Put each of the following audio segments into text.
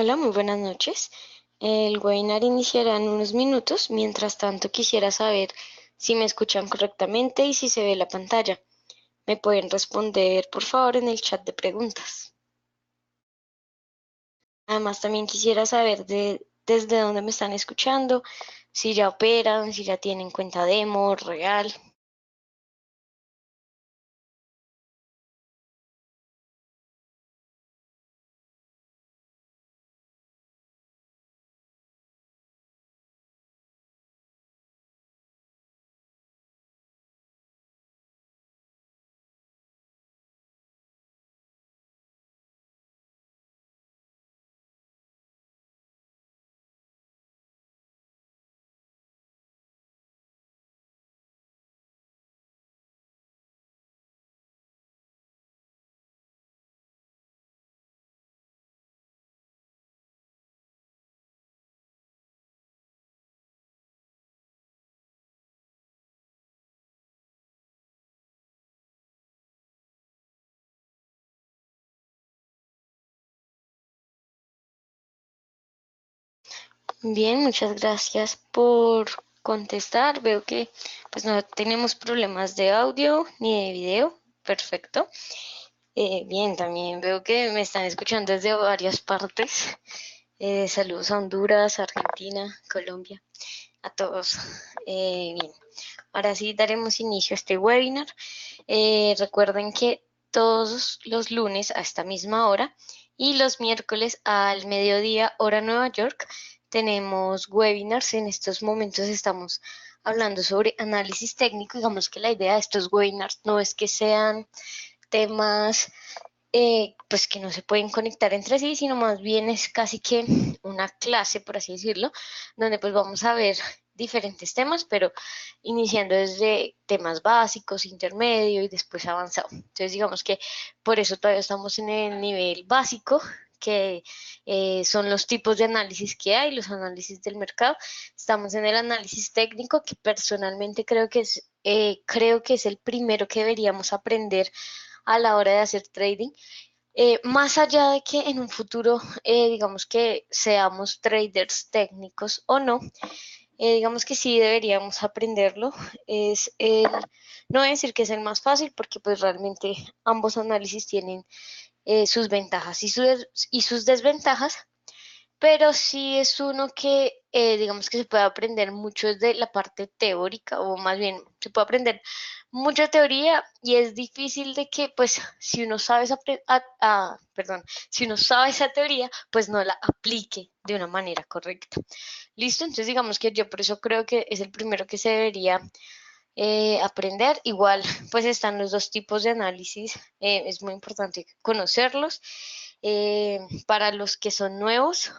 Hola, muy buenas noches. El webinar iniciará en unos minutos. Mientras tanto, quisiera saber si me escuchan correctamente y si se ve la pantalla. ¿Me pueden responder, por favor, en el chat de preguntas? Además, también quisiera saber desde dónde me están escuchando, si ya operan, si ya tienen cuenta demo, real. Bien, muchas gracias por contestar. Veo que pues no tenemos problemas de audio ni de video. Perfecto. Bien, también veo que me están escuchando desde varias partes. Saludos a Honduras, Argentina, Colombia, a todos. Bien, ahora sí daremos inicio a este webinar. Recuerden que todos los lunes a esta misma hora y los miércoles al mediodía hora Nueva York tenemos webinars. En estos momentos estamos hablando sobre análisis técnico. Digamos que la idea de estos webinars no es que sean temas pues que no se pueden conectar entre sí, sino más bien es casi que una clase, por así decirlo, donde pues vamos a ver diferentes temas, pero iniciando desde temas básicos, intermedio y después avanzado. Entonces digamos que por eso todavía estamos en el nivel básico, que son los tipos de análisis que hay, los análisis del mercado. Estamos en el análisis técnico, que personalmente creo que es el primero que deberíamos aprender a la hora de hacer trading. Más allá de que en un futuro, digamos que seamos traders técnicos o no, digamos que sí deberíamos aprenderlo. No voy a decir que es el más fácil porque pues realmente ambos análisis tienen sus ventajas y sus desventajas, pero sí es uno que digamos que se puede aprender mucho desde la parte teórica, o más bien se puede aprender mucha teoría, y es difícil de que pues si uno sabe perdón, si uno sabe esa teoría, pues no la aplique de una manera correcta. Listo, entonces digamos que yo por eso creo que es el primero que se debería aprender. Igual pues están los dos tipos de análisis, es muy importante conocerlos. Para los que son nuevos,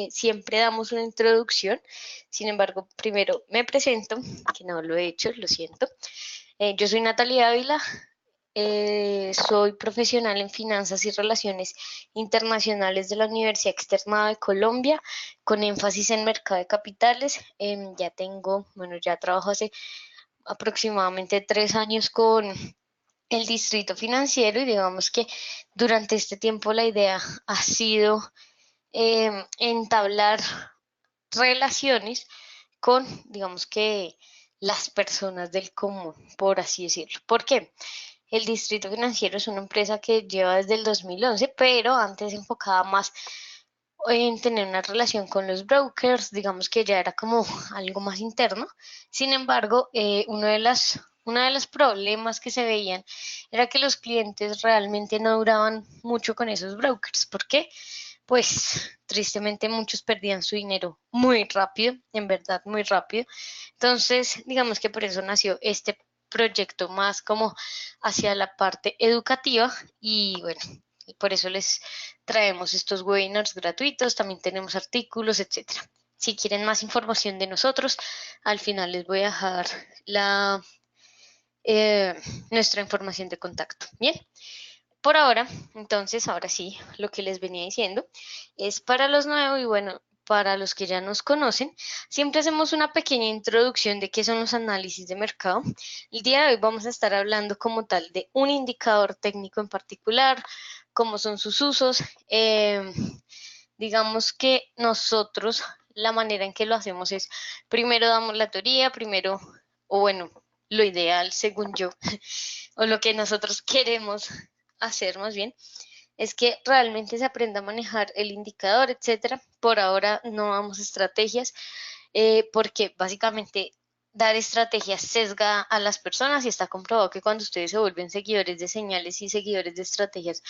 siempre damos una introducción. Sin embargo, primero me presento, que no lo he hecho, lo siento. Yo soy Natalia Ávila, soy profesional en finanzas y relaciones internacionales de la Universidad Externada de Colombia, con énfasis en mercado de capitales. Ya trabajo hace aproximadamente 3 años con el distrito financiero, y digamos que durante este tiempo la idea ha sido entablar relaciones con, digamos que, las personas del común, por así decirlo. ¿Por qué? El Distrito Financiero es una empresa que lleva desde el 2011, pero antes se enfocaba más en tener una relación con los brokers. Digamos que ya era como algo más interno. Sin embargo, uno de los problemas que se veían era que los clientes realmente no duraban mucho con esos brokers. ¿Por qué? Pues tristemente muchos perdían su dinero muy rápido, en verdad muy rápido. Entonces, digamos que por eso nació este proyecto más como hacia la parte educativa, y bueno, y por eso les traemos estos webinars gratuitos. También tenemos artículos, etcétera. Si quieren más información de nosotros, al final les voy a dejar la, eh, nuestra información de contacto. Bien, por ahora, entonces, ahora sí, lo que les venía diciendo es para los nuevos, y bueno, para los que ya nos conocen, siempre hacemos una pequeña introducción de qué son los análisis de mercado. El día de hoy vamos a estar hablando como tal de un indicador técnico en particular, cómo son sus usos, Digamos que nosotros, la manera en que lo hacemos es, primero damos la teoría, primero, o bueno, lo ideal según yo, o lo que nosotros queremos hacer más bien, es que realmente se aprenda a manejar el indicador, etcétera. Por ahora no damos estrategias, porque básicamente dar estrategias sesga a las personas y está comprobado que cuando ustedes se vuelven seguidores de señales y seguidores de estrategias,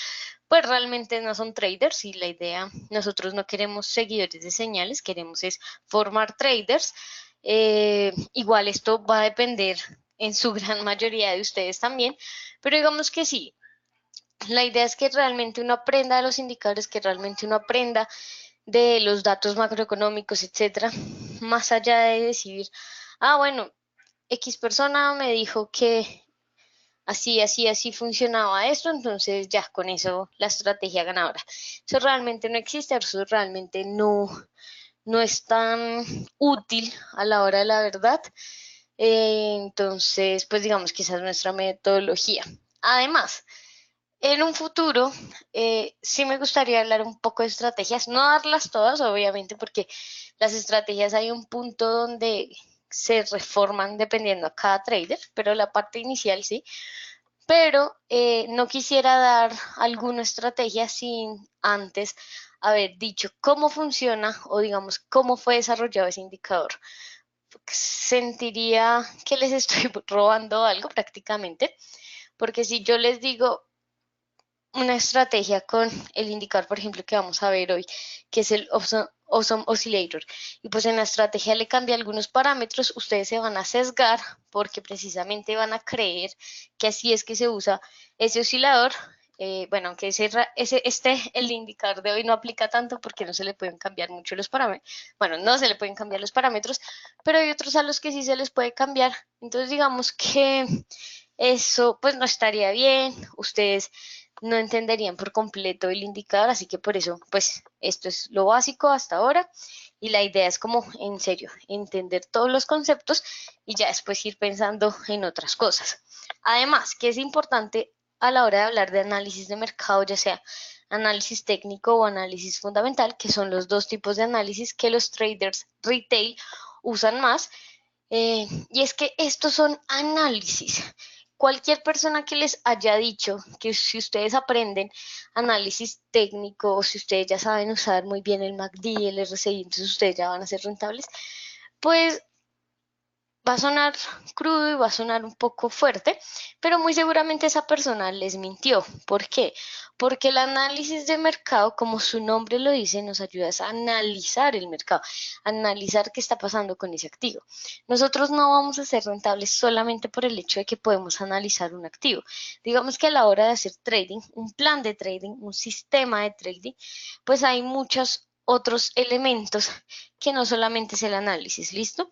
pues realmente no son traders y la idea, nosotros no queremos seguidores de señales, queremos es formar traders. Igual esto va a depender en su gran mayoría de ustedes también, pero digamos que sí, la idea es que realmente uno aprenda de los indicadores, que realmente uno aprenda de los datos macroeconómicos, etcétera, más allá de decir, ah, bueno, X persona me dijo que así, así, así funcionaba esto, entonces ya con eso la estrategia ganadora. Eso realmente no existe, eso realmente no es tan útil a la hora de la verdad. Entonces, pues digamos que esa es nuestra metodología. Además, en un futuro, sí me gustaría hablar un poco de estrategias, no darlas todas, obviamente, porque las estrategias hay un punto donde se reforman dependiendo a cada trader, pero la parte inicial sí. Pero no quisiera dar alguna estrategia sin antes haber dicho cómo funciona o digamos cómo fue desarrollado ese indicador. Sentiría que les estoy robando algo prácticamente, porque si yo les digo una estrategia con el indicador, por ejemplo, que vamos a ver hoy, que es el Awesome Oscillator. Y pues en la estrategia le cambia algunos parámetros, ustedes se van a sesgar porque precisamente van a creer que así es que se usa ese oscilador. Bueno, aunque el indicador de hoy no aplica tanto porque no se le pueden cambiar mucho los parámetros. Bueno, no se le pueden cambiar los parámetros, pero hay otros a los que sí se les puede cambiar. Entonces, digamos que eso pues no estaría bien. Ustedes no entenderían por completo el indicador, así que por eso, pues esto es lo básico hasta ahora y la idea es como en serio, entender todos los conceptos y ya después ir pensando en otras cosas. Además, que es importante a la hora de hablar de análisis de mercado, ya sea análisis técnico o análisis fundamental, que son los dos tipos de análisis que los traders retail usan más, y es que estos son análisis. Cualquier persona que les haya dicho que si ustedes aprenden análisis técnico o si ustedes ya saben usar muy bien el MACD, el RSI, entonces ustedes ya van a ser rentables, pues va a sonar crudo y va a sonar un poco fuerte, pero muy seguramente esa persona les mintió. ¿Por qué? Porque el análisis de mercado, como su nombre lo dice, nos ayuda a analizar el mercado, analizar qué está pasando con ese activo. Nosotros no vamos a ser rentables solamente por el hecho de que podemos analizar un activo. Digamos que a la hora de hacer trading, un plan de trading, un sistema de trading, pues hay muchos otros elementos que no solamente es el análisis, ¿listo?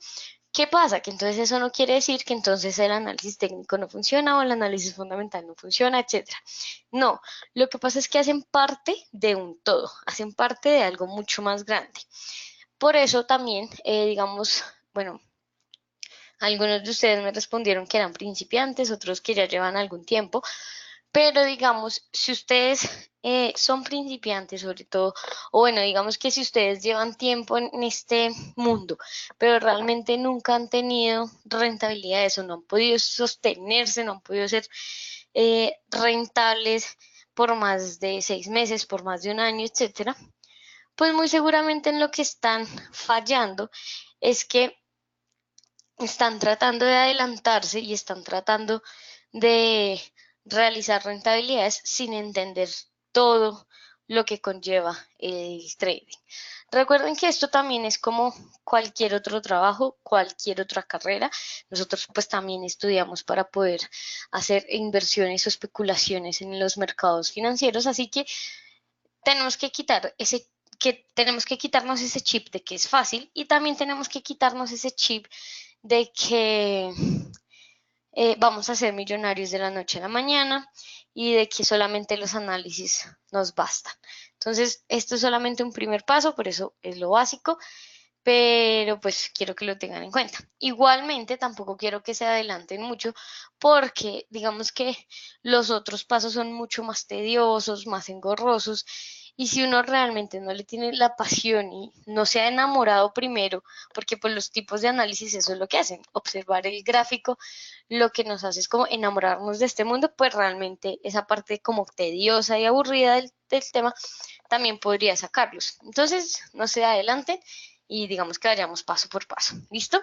¿Qué pasa? Que entonces eso no quiere decir que entonces el análisis técnico no funciona o el análisis fundamental no funciona, etcétera. No, lo que pasa es que hacen parte de un todo, hacen parte de algo mucho más grande. Por eso también, digamos, bueno, algunos de ustedes me respondieron que eran principiantes, otros que ya llevan algún tiempo, pero digamos, si ustedes son principiantes sobre todo, o bueno, digamos que si ustedes llevan tiempo en este mundo, pero realmente nunca han tenido rentabilidades o no han podido sostenerse, no han podido ser rentables por más de 6 meses, por más de un año, etcétera, pues muy seguramente en lo que están fallando es que están tratando de adelantarse y están tratando de realizar rentabilidades sin entender todo lo que conlleva el trading. Recuerden que esto también es como cualquier otro trabajo, cualquier otra carrera. Nosotros pues también estudiamos para poder hacer inversiones o especulaciones en los mercados financieros, así que tenemos que tenemos que quitarnos ese chip de que es fácil y también tenemos que quitarnos ese chip de que vamos a ser millonarios de la noche a la mañana y de que solamente los análisis nos bastan. Entonces, esto es solamente un primer paso, por eso es lo básico, pero pues quiero que lo tengan en cuenta. Igualmente, tampoco quiero que se adelanten mucho porque digamos que los otros pasos son mucho más tediosos, más engorrosos Y si uno realmente no le tiene la pasión y no se ha enamorado primero, porque pues los tipos de análisis eso es lo que hacen, observar el gráfico, lo que nos hace es como enamorarnos de este mundo, pues realmente esa parte como tediosa y aburrida del tema también podría sacarlos. Entonces, no se adelanten y digamos que vayamos paso por paso. ¿Listo?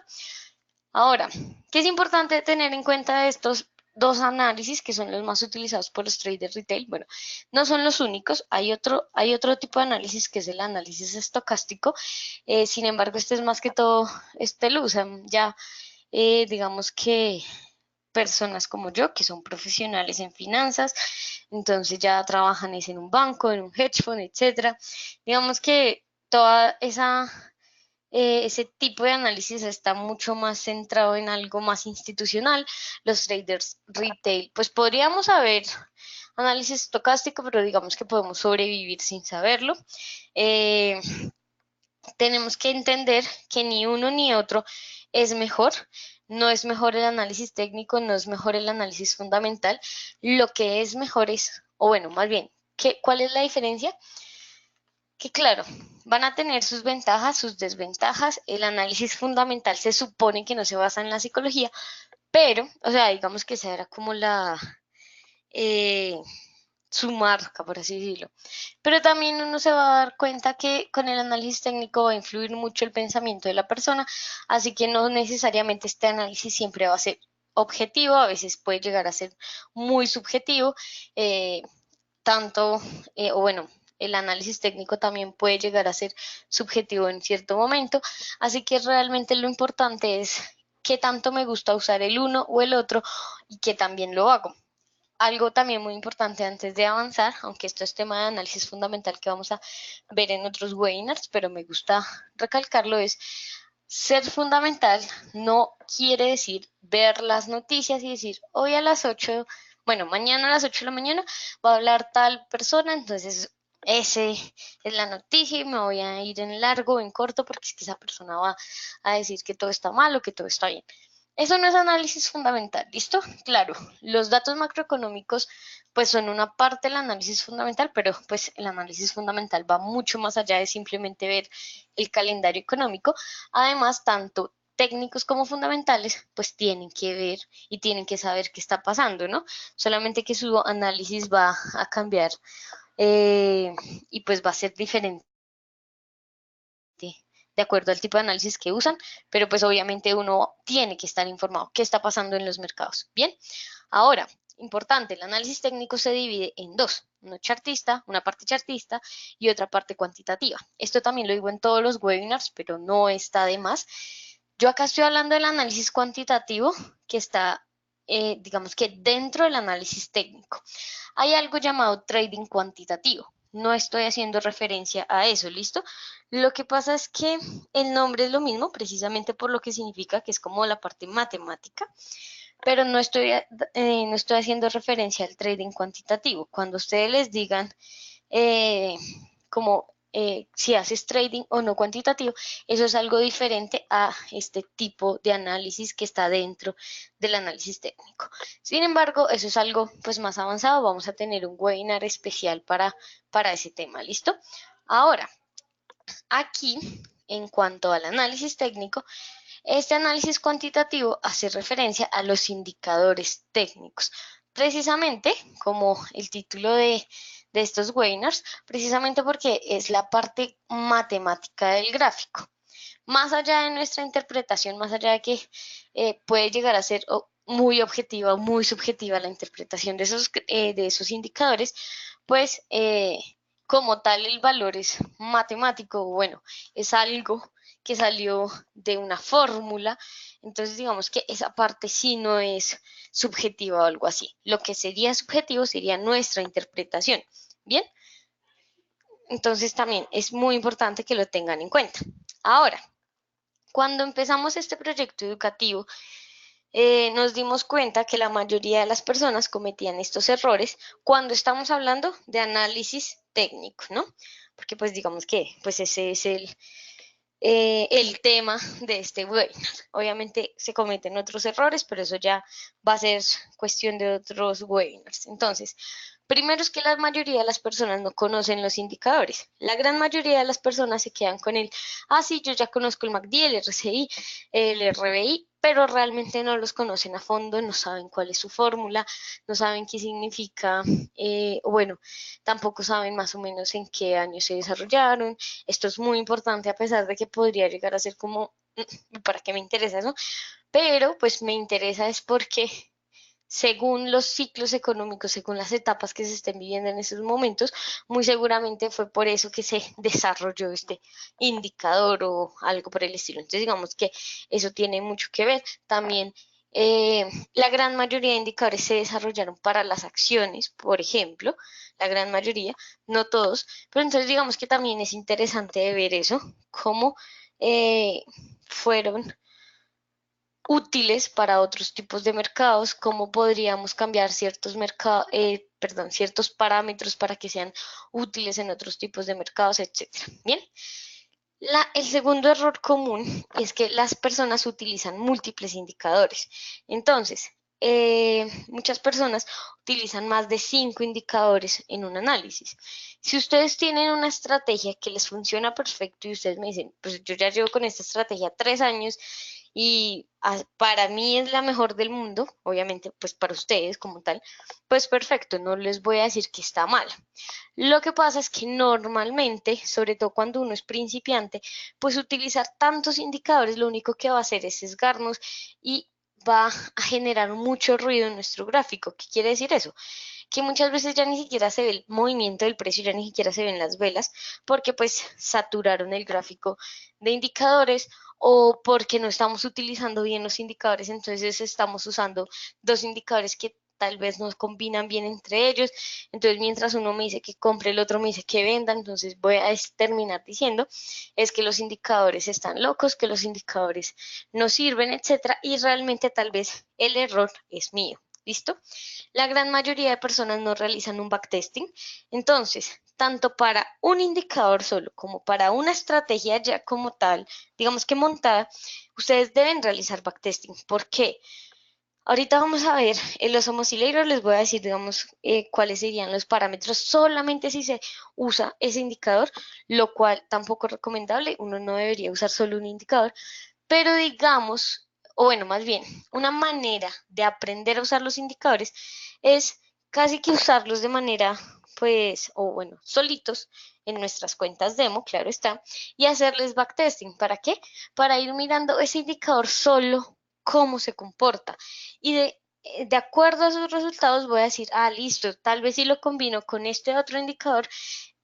Ahora, ¿qué es importante tener en cuenta de estos dos análisis que son los más utilizados por los traders retail? Bueno, no son los únicos, hay otro tipo de análisis que es el análisis estocástico. Sin embargo, este es más que todo, este lo usan ya, digamos que personas como yo, que son profesionales en finanzas, entonces ya trabajan es en un banco, en un hedge fund, etcétera. Digamos que toda ese tipo de análisis está mucho más centrado en algo más institucional. Los traders retail, pues podríamos saber análisis estocástico, pero digamos que podemos sobrevivir sin saberlo. Eh, tenemos que entender que ni uno ni otro es mejor. No es mejor el análisis técnico, no es mejor el análisis fundamental. Lo que es mejor es, o bueno, más bien, ¿cuál es la diferencia? Que claro, van a tener sus ventajas, sus desventajas. El análisis fundamental se supone que no se basa en la psicología, pero, o sea, digamos que esa era como eh, su marca, por así decirlo. Pero también uno se va a dar cuenta que con el análisis técnico va a influir mucho el pensamiento de la persona, así que no necesariamente este análisis siempre va a ser objetivo, a veces puede llegar a ser muy subjetivo. eh, tanto, o bueno, el análisis técnico también puede llegar a ser subjetivo en cierto momento, así que realmente lo importante es qué tanto me gusta usar el uno o el otro y que también lo hago. Algo también muy importante antes de avanzar, aunque esto es tema de análisis fundamental que vamos a ver en otros webinars, pero me gusta recalcarlo, es ser fundamental no quiere decir ver las noticias y decir hoy a las 8, bueno, mañana a las 8 de la mañana va a hablar tal persona, entonces ese es la noticia y me voy a ir en largo o en corto porque es que esa persona va a decir que todo está mal o que todo está bien. Eso no es análisis fundamental, ¿listo? Claro, los datos macroeconómicos pues son una parte del análisis fundamental, pero pues el análisis fundamental va mucho más allá de simplemente ver el calendario económico. Además, tanto técnicos como fundamentales pues tienen que ver y tienen que saber qué está pasando, ¿no? Solamente que su análisis va a cambiar eh, y pues va a ser diferente de acuerdo al tipo de análisis que usan, pero pues obviamente uno tiene que estar informado qué está pasando en los mercados. Bien, ahora, importante, el análisis técnico se divide en dos, uno chartista, una parte chartista y otra parte cuantitativa. Esto también lo digo en todos los webinars, pero no está de más. Yo acá estoy hablando del análisis cuantitativo que está, digamos que dentro del análisis técnico. Hay algo llamado trading cuantitativo. No estoy haciendo referencia a eso, ¿listo? Lo que pasa es que el nombre es lo mismo, precisamente por lo que significa que es como la parte matemática, pero no estoy haciendo referencia al trading cuantitativo. Cuando ustedes les digan eh, como si haces trading o no cuantitativo, eso es algo diferente a este tipo de análisis que está dentro del análisis técnico. Sin embargo, eso es algo pues más avanzado, vamos a tener un webinar especial para ese tema, ¿listo? Ahora, aquí, en cuanto al análisis técnico, este análisis cuantitativo hace referencia a los indicadores técnicos, precisamente como el título de estos webinars, precisamente porque es la parte matemática del gráfico. Más allá de nuestra interpretación, más allá de que puede llegar a ser muy objetiva o muy subjetiva la interpretación de esos indicadores, pues como tal el valor es matemático, bueno, es algo que salió de una fórmula, entonces digamos que esa parte sí no es subjetiva o algo así. Lo que sería subjetivo sería nuestra interpretación. Bien, entonces también es muy importante que lo tengan en cuenta. Ahora, cuando empezamos este proyecto educativo, nos dimos cuenta que la mayoría de las personas cometían estos errores cuando estamos hablando de análisis técnico, ¿no? Porque pues digamos que pues ese es el tema de este webinar. Obviamente se cometen otros errores, pero eso ya va a ser cuestión de otros webinars. Entonces, primero es que la mayoría de las personas no conocen los indicadores. La gran mayoría de las personas se quedan con el, ah, sí, yo ya conozco el MACD, el RSI, el RBI, pero realmente no los conocen a fondo, no saben cuál es su fórmula, no saben qué significa, bueno, tampoco saben más o menos en qué año se desarrollaron. Esto es muy importante a pesar de que podría llegar a ser como, ¿para qué me interesa eso? Pero pues me interesa es porque según los ciclos económicos, según las etapas que se estén viviendo en esos momentos, muy seguramente fue por eso que se desarrolló este indicador o algo por el estilo. Entonces, digamos que eso tiene mucho que ver. También la gran mayoría de indicadores se desarrollaron para las acciones, por ejemplo, la gran mayoría, no todos, pero entonces digamos que también es interesante de ver eso, cómo fueron útiles para otros tipos de mercados, cómo podríamos cambiar ciertos mercados, perdón, ciertos parámetros para que sean útiles en otros tipos de mercados, etcétera. Bien, el segundo error común es que las personas utilizan múltiples indicadores. Entonces, muchas personas utilizan más de 5 indicadores en un análisis. Si ustedes tienen una estrategia que les funciona perfecto y ustedes me dicen, pues yo ya llevo con esta estrategia 3 años y para mí es la mejor del mundo, obviamente pues para ustedes como tal, pues perfecto, no les voy a decir que está mal. Lo que pasa es que normalmente, sobre todo cuando uno es principiante, pues utilizar tantos indicadores lo único que va a hacer es sesgarnos y va a generar mucho ruido en nuestro gráfico. ¿Qué quiere decir eso? Que muchas veces ya ni siquiera se ve el movimiento del precio, ya ni siquiera se ven las velas, porque pues saturaron el gráfico de indicadores o porque no estamos utilizando bien los indicadores, entonces estamos usando dos indicadores que tal vez no combinan bien entre ellos, entonces mientras uno me dice que compre, el otro me dice que venda, entonces voy a terminar diciendo es que los indicadores están locos, que los indicadores no sirven, etcétera, y realmente tal vez el error es mío. ¿Listo? La gran mayoría de personas no realizan un backtesting. Entonces, tanto para un indicador solo como para una estrategia ya como tal, digamos que montada, ustedes deben realizar backtesting. ¿Por qué? Ahorita vamos a ver en los homoscileiros, les voy a decir, digamos, cuáles serían los parámetros solamente si se usa ese indicador, lo cual tampoco es recomendable, uno no debería usar solo un indicador, pero digamos, o bueno, más bien, una manera de aprender a usar los indicadores es casi que usarlos de manera, pues, o bueno, solitos en nuestras cuentas demo, claro está, y hacerles backtesting. ¿Para qué? Para ir mirando ese indicador solo, cómo se comporta. Y de acuerdo a sus resultados voy a decir, ah, listo, tal vez si lo combino con este otro indicador,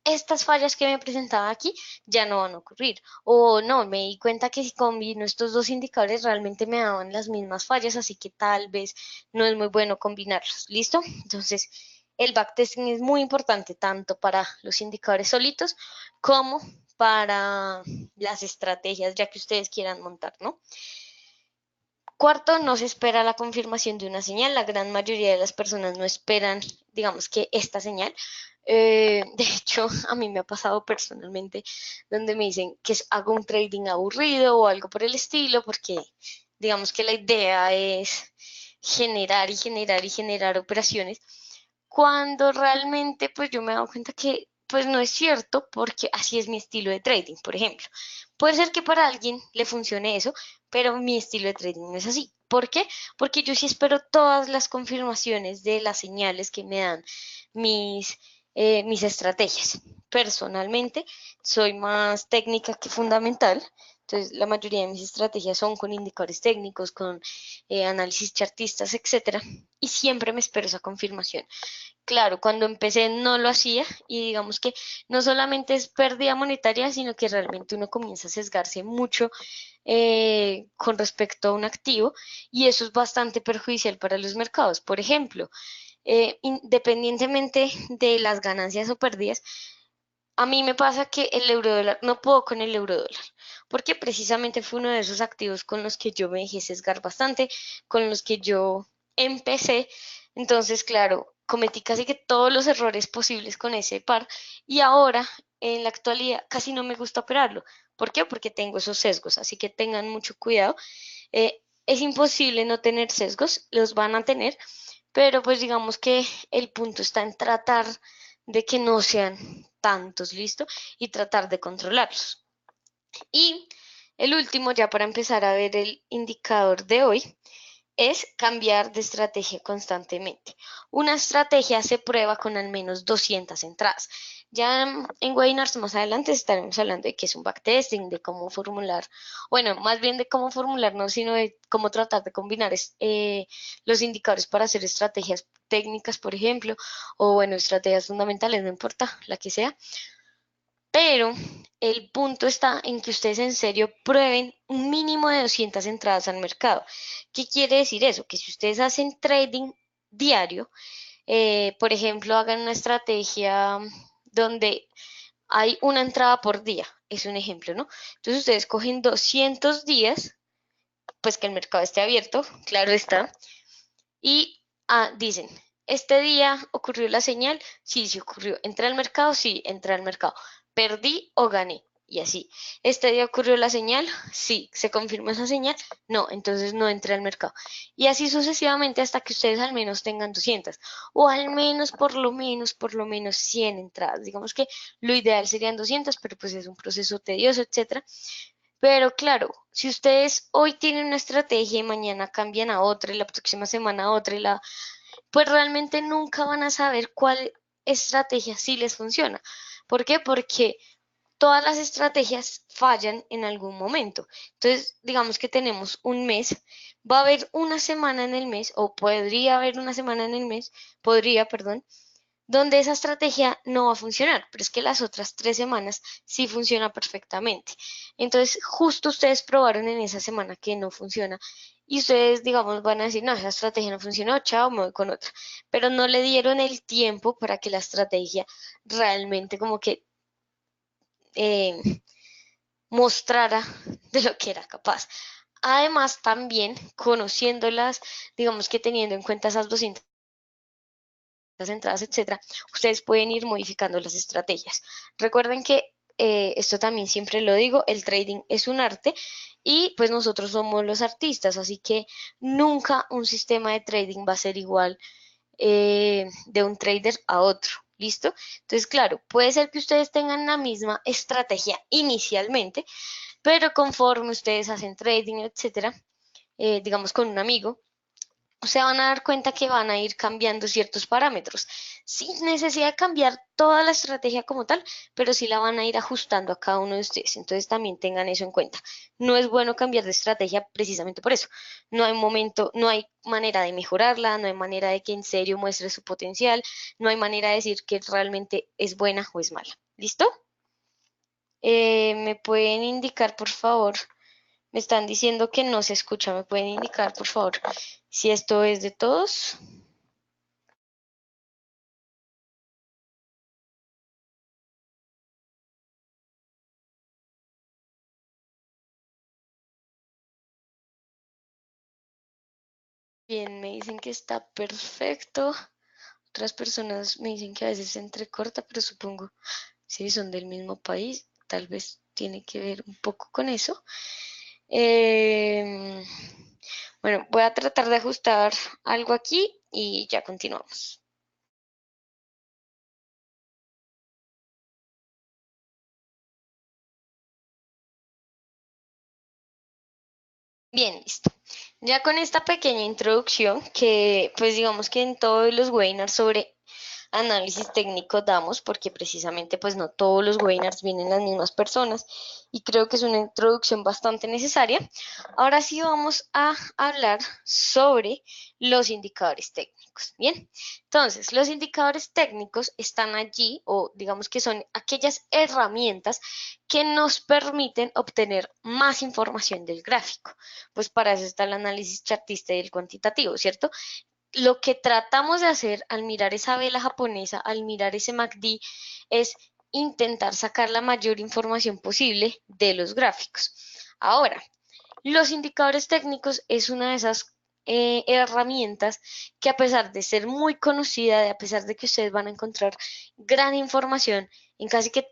estas fallas que me presentaba aquí ya no van a ocurrir. O no, me di cuenta que si combino estos dos indicadores realmente me daban las mismas fallas, así que tal vez no es muy bueno combinarlos. ¿Listo? Entonces, el backtesting es muy importante tanto para los indicadores solitos como para las estrategias ya que ustedes quieran montar, ¿no? Cuarto, no se espera la confirmación de una señal. La gran mayoría de las personas no esperan, digamos que esta señal. De hecho, a mí me ha pasado personalmente donde me dicen que hago un trading aburrido o algo por el estilo, porque digamos que la idea es generar y generar y generar operaciones cuando realmente pues yo me he dado cuenta que pues no es cierto porque así es mi estilo de trading, por ejemplo. Puede ser que para alguien le funcione eso, pero mi estilo de trading no es así. ¿Por qué? Porque yo sí espero todas las confirmaciones de las señales que me dan mis, mis estrategias. Personalmente, soy más técnica que fundamental. Entonces, la mayoría de mis estrategias son con indicadores técnicos, con análisis chartistas, etcétera. Y siempre me espero esa confirmación. Claro, cuando empecé no lo hacía y digamos que no solamente es pérdida monetaria, sino que realmente uno comienza a sesgarse mucho con respecto a un activo y eso es bastante perjudicial para los mercados. Por ejemplo, independientemente de las ganancias o pérdidas, a mí me pasa que el eurodólar, no puedo con el eurodólar, porque precisamente fue uno de esos activos con los que yo me dejé sesgar bastante, con los que yo empecé. Entonces, claro, cometí casi que todos los errores posibles con ese par y ahora, en la actualidad, casi no me gusta operarlo. ¿Por qué? Porque tengo esos sesgos, así que tengan mucho cuidado. Es imposible no tener sesgos, los van a tener, pero pues digamos que el punto está en tratar de que no sean tantos, ¿listo? Y tratar de controlarlos. Y el último, ya para empezar a ver el indicador de hoy, es cambiar de estrategia constantemente. Una estrategia se prueba con al menos 200 entradas. Ya en webinars más adelante estaremos hablando de qué es un backtesting, de cómo formular, bueno, más bien de cómo formular, no, sino de cómo tratar de combinar los indicadores para hacer estrategias técnicas, por ejemplo, o bueno, estrategias fundamentales, no importa, la que sea. Pero el punto está en que ustedes en serio prueben un mínimo de 200 entradas al mercado. ¿Qué quiere decir eso? Que si ustedes hacen trading diario, por ejemplo, hagan una estrategia donde hay una entrada por día, es un ejemplo, ¿no? Entonces ustedes cogen 200 días, pues que el mercado esté abierto, claro está, y dicen, este día ocurrió la señal, sí, sí ocurrió. Entré al mercado, sí, entré al mercado. Perdí o gané. Y así. Este día ocurrió la señal, sí, se confirmó esa señal, no, entonces no entré al mercado. Y así sucesivamente hasta que ustedes al menos tengan 200 o al menos por lo menos 100 entradas. Digamos que lo ideal serían 200, pero pues es un proceso tedioso, etcétera. Pero claro, si ustedes hoy tienen una estrategia y mañana cambian a otra y la próxima semana a otra pues realmente nunca van a saber cuál estrategia sí les funciona. ¿Por qué? Porque todas las estrategias fallan en algún momento. Entonces, digamos que tenemos un mes, va a haber una semana en el mes, o podría haber una semana en el mes, podría, perdón, donde esa estrategia no va a funcionar, pero es que las otras 3 semanas sí funciona perfectamente. Entonces, justo ustedes probaron en esa semana que no funciona y ustedes, digamos, van a decir, no, esa estrategia no funcionó, chao, me voy con otra. Pero no le dieron el tiempo para que la estrategia realmente como que mostrara de lo que era capaz. Además, también conociéndolas, digamos que teniendo en cuenta esas 200 entradas, etcétera, ustedes pueden ir modificando las estrategias. Recuerden que esto también siempre lo digo, el trading es un arte y pues nosotros somos los artistas, así que nunca un sistema de trading va a ser igual de un trader a otro. ¿Listo? Entonces, claro, puede ser que ustedes tengan la misma estrategia inicialmente, pero conforme ustedes hacen trading, etcétera, digamos con un amigo, se van a dar cuenta que van a ir cambiando ciertos parámetros, sin necesidad de cambiar toda la estrategia como tal, pero sí la van a ir ajustando a cada uno de ustedes. Entonces también tengan eso en cuenta. No es bueno cambiar de estrategia precisamente por eso. No hay momento, no hay manera de mejorarla, no hay manera de que en serio muestre su potencial, no hay manera de decir que realmente es buena o es mala. ¿Listo? ¿Me pueden indicar, por favor? Me están diciendo que no se escucha. ¿Me pueden indicar, por favor, si esto es de todos? Bien, me dicen que está perfecto. Otras personas me dicen que a veces se entrecorta, pero supongo si son del mismo país, tal vez tiene que ver un poco con eso. Em, bueno, voy a tratar de ajustar algo aquí y ya continuamos. Bien, listo. Ya con esta pequeña introducción, que pues digamos que en todos los webinars sobre análisis técnico damos, porque precisamente pues no todos los webinars vienen las mismas personas y creo que es una introducción bastante necesaria. Ahora sí vamos a hablar sobre los indicadores técnicos. Bien, entonces los indicadores técnicos están allí o digamos que son aquellas herramientas que nos permiten obtener más información del gráfico. Pues para eso está el análisis chartista y el cuantitativo, ¿cierto? Lo que tratamos de hacer al mirar esa vela japonesa, al mirar ese MACD, es intentar sacar la mayor información posible de los gráficos. Ahora, los indicadores técnicos es una de esas herramientas que a pesar de ser muy conocida, a pesar de que ustedes van a encontrar gran información en casi que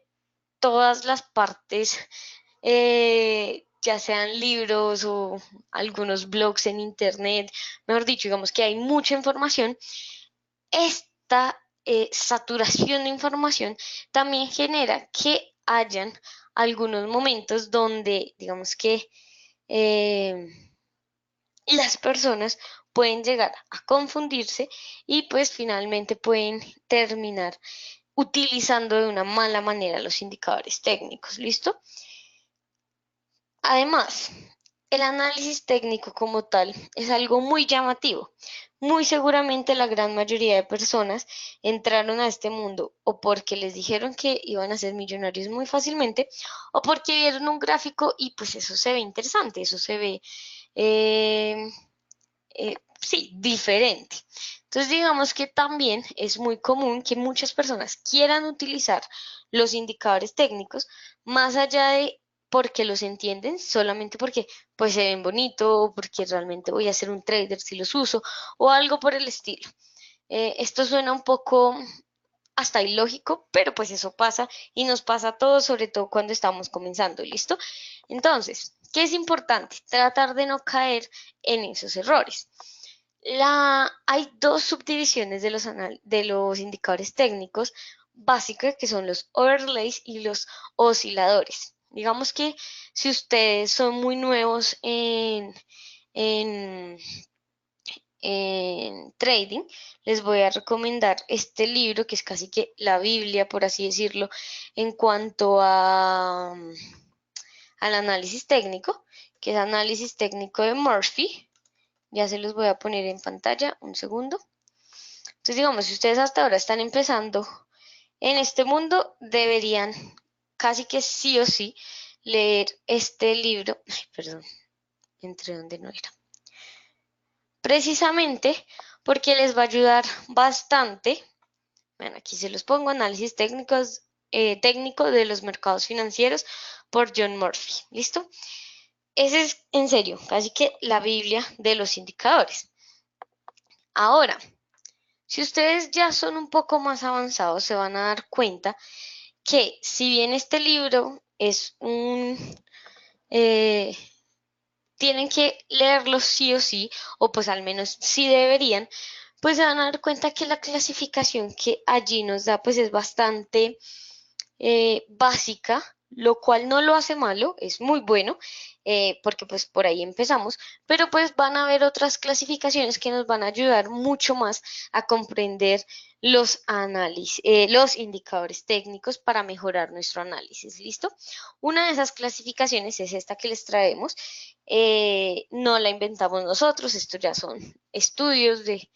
todas las partes ya sean libros o algunos blogs en internet, mejor dicho, digamos que hay mucha información. Esta saturación de información también genera que hayan algunos momentos donde, digamos que eh, las personas pueden llegar a confundirse y pues finalmente pueden terminar utilizando de una mala manera los indicadores técnicos. ¿Listo? Además, el análisis técnico como tal es algo muy llamativo. Muy seguramente la gran mayoría de personas entraron a este mundo o porque les dijeron que iban a ser millonarios muy fácilmente o porque vieron un gráfico y pues eso se ve interesante, eso se ve eh, sí, diferente. Entonces, digamos que también es muy común que muchas personas quieran utilizar los indicadores técnicos más allá de porque los entienden, solamente porque pues se ven bonito o porque realmente voy a ser un trader si los uso o algo por el estilo. Esto suena un poco hasta ilógico, pero pues eso pasa y nos pasa a todos, sobre todo cuando estamos comenzando, ¿listo? Entonces, ¿qué es importante? Tratar de no caer en esos errores. Hay dos subdivisiones de los indicadores técnicos básicas que son los overlays y los osciladores. Digamos que si ustedes son muy nuevos en en trading, les voy a recomendar este libro que es casi que la Biblia, por así decirlo, en cuanto al análisis técnico, que es Análisis Técnico de Murphy. Ya se los voy a poner en pantalla, un segundo. Entonces, digamos, si ustedes hasta ahora están empezando en este mundo, deberían casi que sí o sí leer este libro. Ay, perdón, entre donde no era. Precisamente porque les va a ayudar bastante. Bueno, aquí se los pongo, análisis técnico de los mercados financieros por John Murphy. ¿Listo? Ese es, en serio, casi que la Biblia de los indicadores. Ahora, si ustedes ya son un poco más avanzados, se van a dar cuenta que si bien este libro es eh, tienen que leerlo sí o sí, o pues al menos sí deberían, pues se van a dar cuenta que la clasificación que allí nos da pues es bastante básica, lo cual no lo hace malo, es muy bueno, porque pues por ahí empezamos, pero pues van a haber otras clasificaciones que nos van a ayudar mucho más a comprender los indicadores técnicos para mejorar nuestro análisis. ¿Listo? Una de esas clasificaciones es esta que les traemos. No la inventamos nosotros, esto ya son estudios de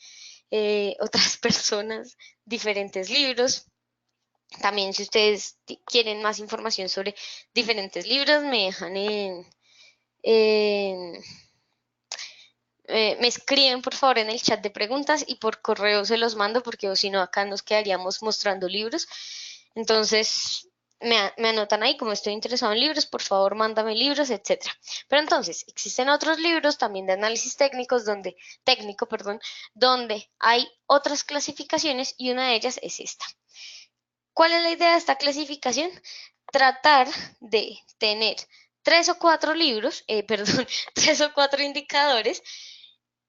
otras personas, diferentes libros. También si ustedes quieren más información sobre diferentes libros, me dejan en me escriben por favor en el chat de preguntas y por correo se los mando porque si no acá nos quedaríamos mostrando libros. Entonces me anotan ahí como estoy interesado en libros, por favor mándame libros, etcétera. Pero entonces existen otros libros también de análisis técnico, perdón, donde hay otras clasificaciones y una de ellas es esta. ¿Cuál es la idea de esta clasificación? Tratar de tener tres o cuatro libros, perdón, tres o cuatro indicadores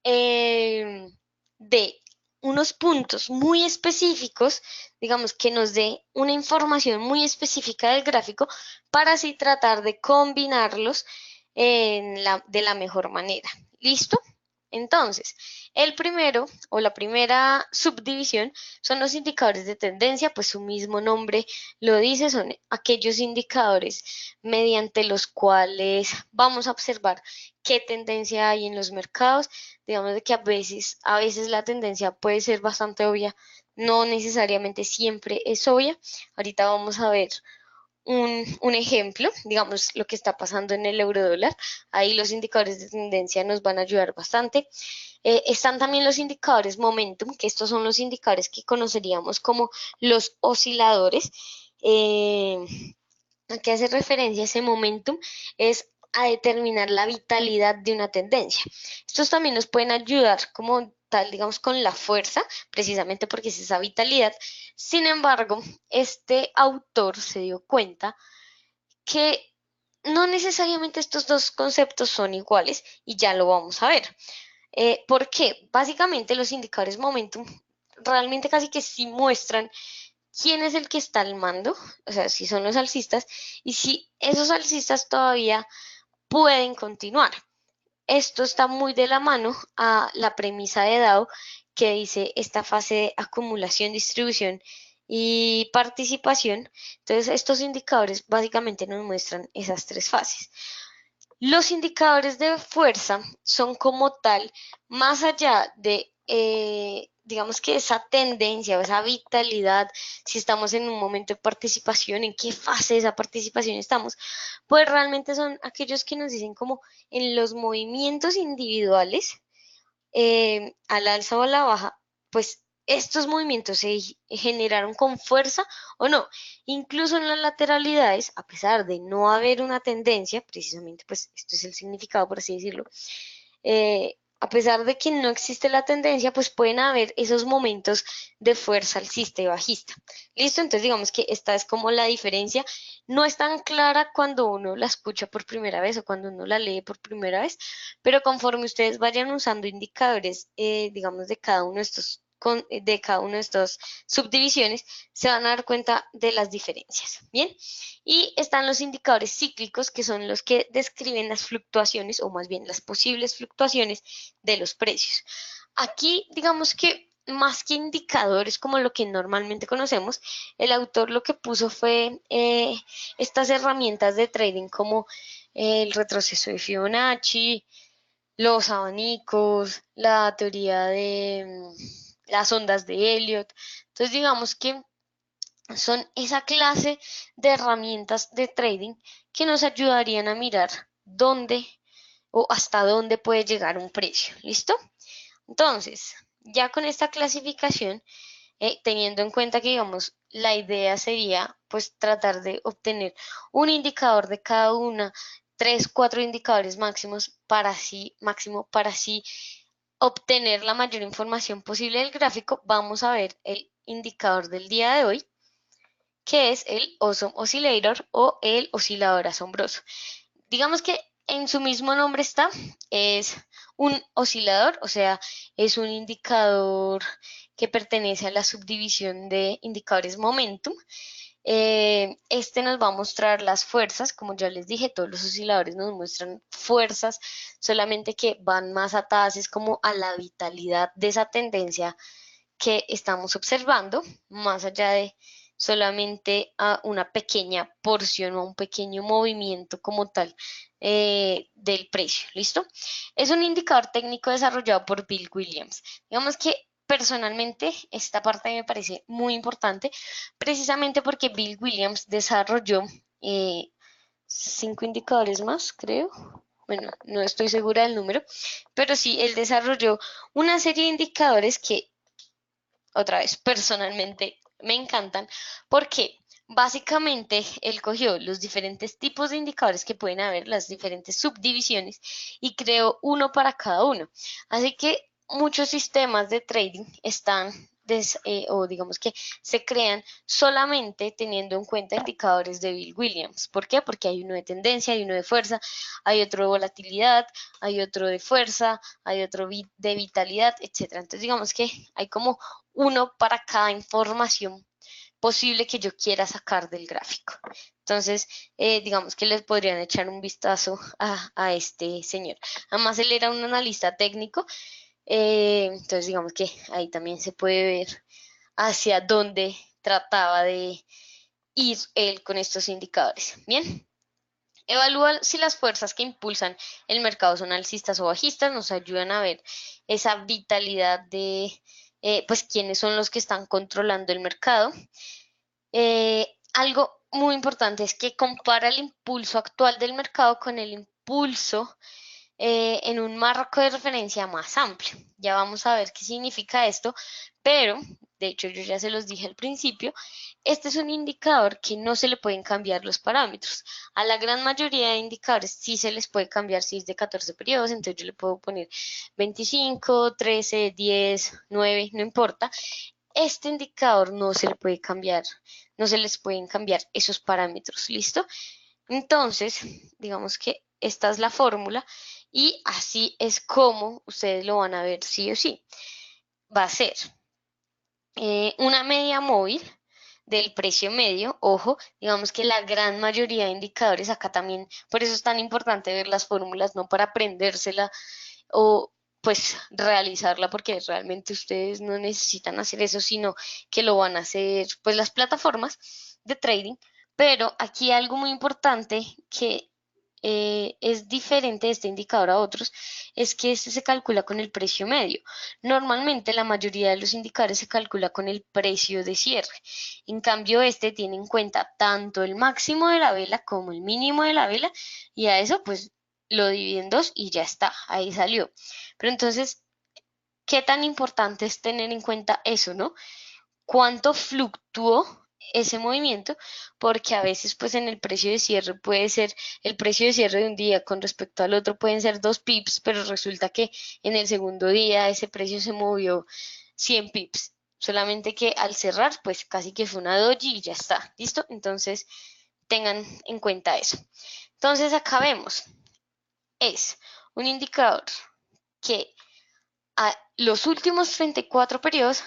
de unos puntos muy específicos, digamos que nos dé una información muy específica del gráfico para así tratar de combinarlos de la mejor manera. ¿Listo? Entonces, el primero o la primera subdivisión son los indicadores de tendencia, pues su mismo nombre lo dice, son aquellos indicadores mediante los cuales vamos a observar qué tendencia hay en los mercados. Digamos de que a veces la tendencia puede ser bastante obvia, no necesariamente siempre es obvia. Ahorita vamos a ver un ejemplo, digamos lo que está pasando en el euro dólar. Ahí los indicadores de tendencia nos van a ayudar bastante. Están también los indicadores momentum, que estos son los indicadores que conoceríamos como los osciladores. Eh, ¿A qué hace referencia ese momentum? Es a determinar la vitalidad de una tendencia. Estos también nos pueden ayudar como tal, digamos, con la fuerza, precisamente porque es esa vitalidad. Sin embargo, este autor se dio cuenta que no necesariamente estos dos conceptos son iguales y ya lo vamos a ver. ¿Por qué? Básicamente los indicadores momentum realmente casi que sí muestran quién es el que está al mando, o sea, si son los alcistas y si esos alcistas todavía pueden continuar. Esto está muy de la mano a la premisa de Dow que dice esta fase de acumulación, distribución y participación. Entonces, estos indicadores básicamente nos muestran esas tres fases. Los indicadores de fuerza son como tal, más allá de, digamos que esa tendencia o esa vitalidad, si estamos en un momento de participación, en qué fase de esa participación estamos, pues realmente son aquellos que nos dicen como en los movimientos individuales, al alza o a la baja, pues estos movimientos se generaron con fuerza o no. Incluso en las lateralidades, a pesar de no haber una tendencia, precisamente pues esto es el significado, por así decirlo, a pesar de que no existe la tendencia, pues pueden haber esos momentos de fuerza alcista y bajista. ¿Listo? Entonces digamos que esta es como la diferencia. No es tan clara cuando uno la escucha por primera vez o cuando uno la lee por primera vez, pero conforme ustedes vayan usando indicadores, digamos, de cada uno de estos subdivisiones, se van a dar cuenta de las diferencias. Bien, y están los indicadores cíclicos, que son los que describen las fluctuaciones o más bien las posibles fluctuaciones de los precios. Aquí, digamos que más que indicadores como lo que normalmente conocemos, el autor lo que puso fue estas herramientas de trading como el retroceso de Fibonacci, los abanicos, la teoría de las ondas de Elliot. Entonces, digamos que son esa clase de herramientas de trading que nos ayudarían a mirar dónde o hasta dónde puede llegar un precio. ¿Listo? Entonces, ya con esta clasificación, teniendo en cuenta que, digamos, la idea sería pues tratar de obtener un indicador de cada una, tres, cuatro indicadores máximos para así, máximo para así obtener la mayor información posible del gráfico, vamos a ver el indicador del día de hoy, que es el Awesome Oscillator o el oscilador asombroso. Digamos que en su mismo nombre está, es un oscilador, o sea, es un indicador que pertenece a la subdivisión de indicadores momentum. Este nos va a mostrar las fuerzas, como ya les dije, todos los osciladores nos muestran fuerzas, solamente que van más atadas es como a la vitalidad de esa tendencia que estamos observando, más allá de solamente a una pequeña porción o a un pequeño movimiento como tal del precio. ¿Listo? Es un indicador técnico desarrollado por Bill Williams. Digamos que personalmente esta parte me parece muy importante, precisamente porque Bill Williams desarrolló eh, 5 indicadores más, creo. Bueno, no estoy segura del número, pero sí, él desarrolló una serie de indicadores que otra vez, personalmente me encantan porque básicamente él cogió los diferentes tipos de indicadores que pueden haber, las diferentes subdivisiones y creó uno para cada uno. Así que muchos sistemas de trading están o digamos que se crean solamente teniendo en cuenta indicadores de Bill Williams. ¿Por qué? Porque hay uno de tendencia, hay uno de fuerza, hay otro de volatilidad, hay otro de fuerza, hay otro de vitalidad, etcétera. Entonces digamos que hay como uno para cada información posible que yo quiera sacar del gráfico. Entonces, digamos que les podrían echar un vistazo a este señor. Además, él era un analista técnico, entonces digamos que ahí también se puede ver hacia dónde trataba de ir él con estos indicadores. Bien, evalúa si las fuerzas que impulsan el mercado son alcistas o bajistas, nos ayudan a ver esa vitalidad de, pues, quiénes son los que están controlando el mercado. Algo muy importante es que compara el impulso actual del mercado con el impulso en un marco de referencia más amplio. Ya vamos a ver qué significa esto, pero de hecho yo ya se los dije al principio, este es un indicador que no se le pueden cambiar los parámetros. A la gran mayoría de indicadores sí se les puede cambiar si es de 14 periodos, entonces yo le puedo poner 25, 13, 10, 9, no importa. Este indicador no se le puede cambiar, no se les pueden cambiar esos parámetros, ¿listo? Entonces, digamos que esta es la fórmula y así es como ustedes lo van a ver sí o sí. Va a ser una media móvil del precio medio, ojo, digamos que la gran mayoría de indicadores acá también, por eso es tan importante ver las fórmulas, no para aprendérsela o pues realizarla porque realmente ustedes no necesitan hacer eso, sino que lo van a hacer pues las plataformas de trading. Pero aquí algo muy importante que es diferente de este indicador a otros es que este se calcula con el precio medio. Normalmente la mayoría de los indicadores se calcula con el precio de cierre. En cambio, este tiene en cuenta tanto el máximo de la vela como el mínimo de la vela y a eso pues lo divide en dos y ya está, ahí salió. Pero entonces, ¿qué tan importante es tener en cuenta eso, no? ¿Cuánto fluctuó ese movimiento? Porque a veces pues en el precio de cierre puede ser el precio de cierre de un día con respecto al otro pueden ser 2 pips, pero resulta que en el segundo día ese precio se movió 100 pips. Solamente que al cerrar pues casi que fue una doji y ya está, ¿listo? Entonces tengan en cuenta eso. Entonces acá vemos, es un indicador que a los últimos 34 periodos,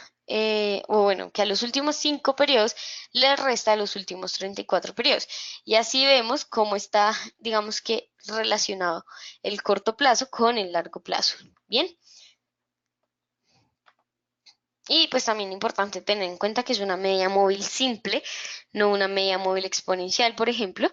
o bueno, que a los últimos 5 periodos le resta a los últimos 34 periodos. Y así vemos cómo está, digamos que relacionado el corto plazo con el largo plazo. Bien. Y pues también importante tener en cuenta que es una media móvil simple, no una media móvil exponencial, por ejemplo.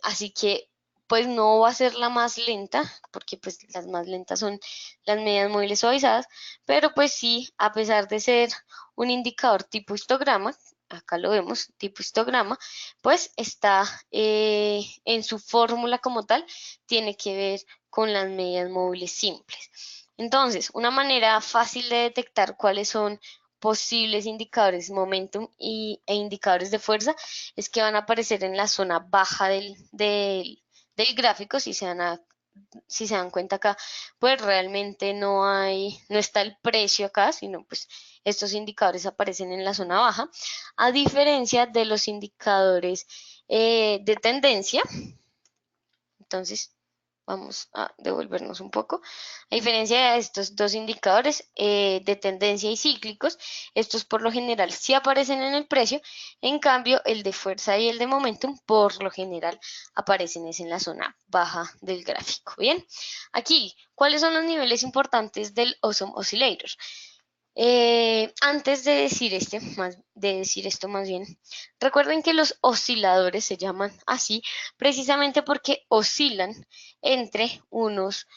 Así que pues no va a ser la más lenta, porque pues las más lentas son las medias móviles suavizadas, pero pues sí, a pesar de ser un indicador tipo histograma, acá lo vemos, tipo histograma, pues está en su fórmula como tal, tiene que ver con las medias móviles simples. Entonces, una manera fácil de detectar cuáles son posibles indicadores momentum e indicadores de fuerza es que van a aparecer en la zona baja del gráfico, si se dan cuenta acá, pues realmente no está el precio acá, sino pues estos indicadores aparecen en la zona baja, a diferencia de los indicadores de tendencia. Entonces, vamos a devolvernos un poco. A diferencia de estos dos indicadores de tendencia y cíclicos, estos por lo general sí aparecen en el precio, en cambio el de fuerza y el de momentum por lo general aparecen es en la zona baja del gráfico. Bien, aquí, ¿cuáles son los niveles importantes del Awesome Oscillator? Antes de decir esto más bien, recuerden que los osciladores se llaman así precisamente porque oscilan entre unos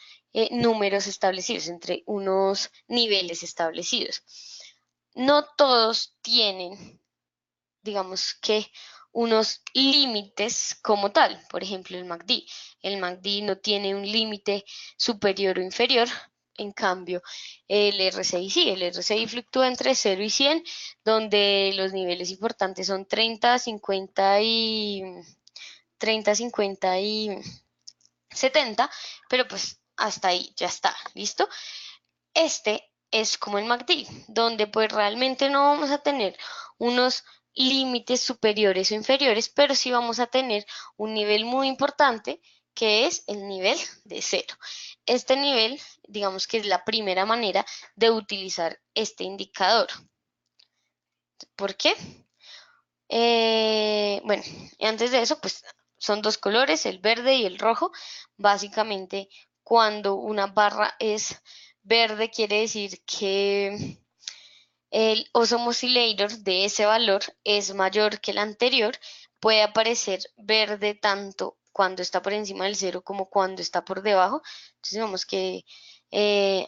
números establecidos, entre unos niveles establecidos. No todos tienen, digamos que, unos límites como tal. Por ejemplo, el MACD. El MACD no tiene un límite superior o inferior. En cambio, el RSI sí, el RSI fluctúa entre 0 y 100, donde los niveles importantes son 30, 50 y 30, 50 y 70, pero pues hasta ahí ya está, ¿listo? Este es como el MACD, donde pues realmente no vamos a tener unos límites superiores o inferiores, pero sí vamos a tener un nivel muy importante que es el nivel de cero. Este nivel, digamos que es la primera manera de utilizar este indicador. ¿Por qué? Bueno, y antes de eso, pues son dos colores, el verde y el rojo. Básicamente, cuando una barra es verde, quiere decir que el Awesome Oscillator de ese valor es mayor que el anterior. Puede aparecer verde tanto cuando está por encima del cero como cuando está por debajo. Entonces, digamos que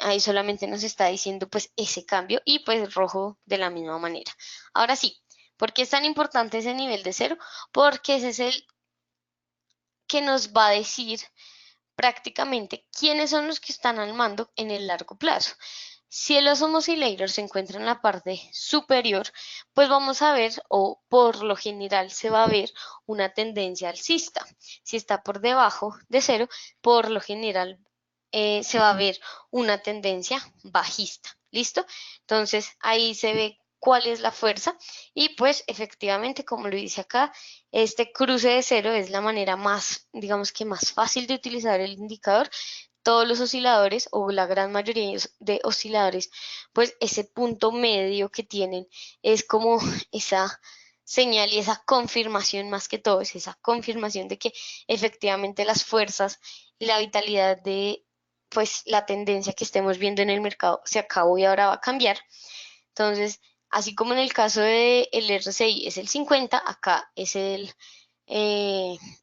ahí solamente nos está diciendo pues ese cambio y pues rojo de la misma manera. Ahora sí. ¿Por qué es tan importante ese nivel de cero? Porque ese es el que nos va a decir prácticamente quiénes son los que están al mando en el largo plazo. Si el Awesome Oscillator se encuentra en la parte superior, pues vamos a ver, o por lo general se va a ver una tendencia alcista. Si está por debajo de cero, por lo general se va a ver una tendencia bajista. ¿Listo? Entonces ahí se ve cuál es la fuerza y pues efectivamente, como lo dice acá, este cruce de cero es la manera más, digamos que más fácil de utilizar el indicador. Todos los osciladores o la gran mayoría de osciladores, pues ese punto medio que tienen es como esa señal y esa confirmación, más que todo, es esa confirmación de que efectivamente las fuerzas y la vitalidad de pues la tendencia que estemos viendo en el mercado se acabó y ahora va a cambiar. Entonces, así como en el caso del RSI es el 50, acá es en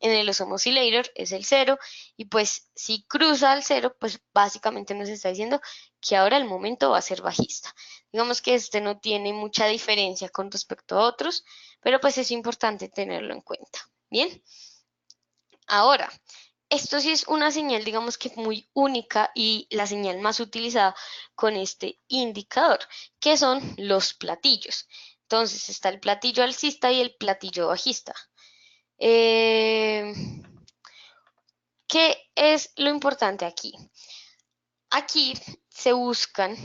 el Osmo Oscillator es el cero, y pues si cruza al cero, pues básicamente nos está diciendo que ahora el momento va a ser bajista. Digamos que este no tiene mucha diferencia con respecto a otros, pero pues es importante tenerlo en cuenta. Bien, ahora, esto sí es una señal, digamos que muy única y la señal más utilizada con este indicador, que son los platillos. Entonces está el platillo alcista y el platillo bajista. Eh, ¿Qué es lo importante aquí? Aquí se buscan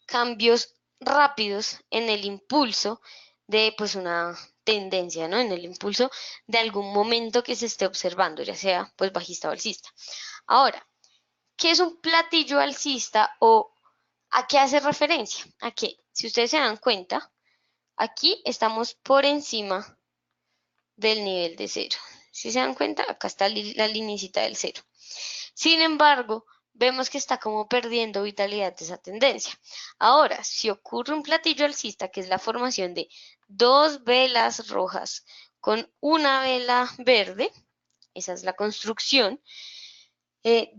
cambios rápidos en el impulso de pues una tendencia, ¿no? En el impulso de algún momento que se esté observando, ya sea pues bajista o alcista. Ahora, ¿qué es un platillo alcista o a qué hace referencia? A que, si ustedes se dan cuenta, aquí estamos por encima del nivel de cero. Si se dan cuenta, acá está la linecita del cero. Sin embargo, vemos que está como perdiendo vitalidad de esa tendencia. Ahora, si ocurre un platillo alcista, que es la formación de dos velas rojas con una vela verde, esa es la construcción,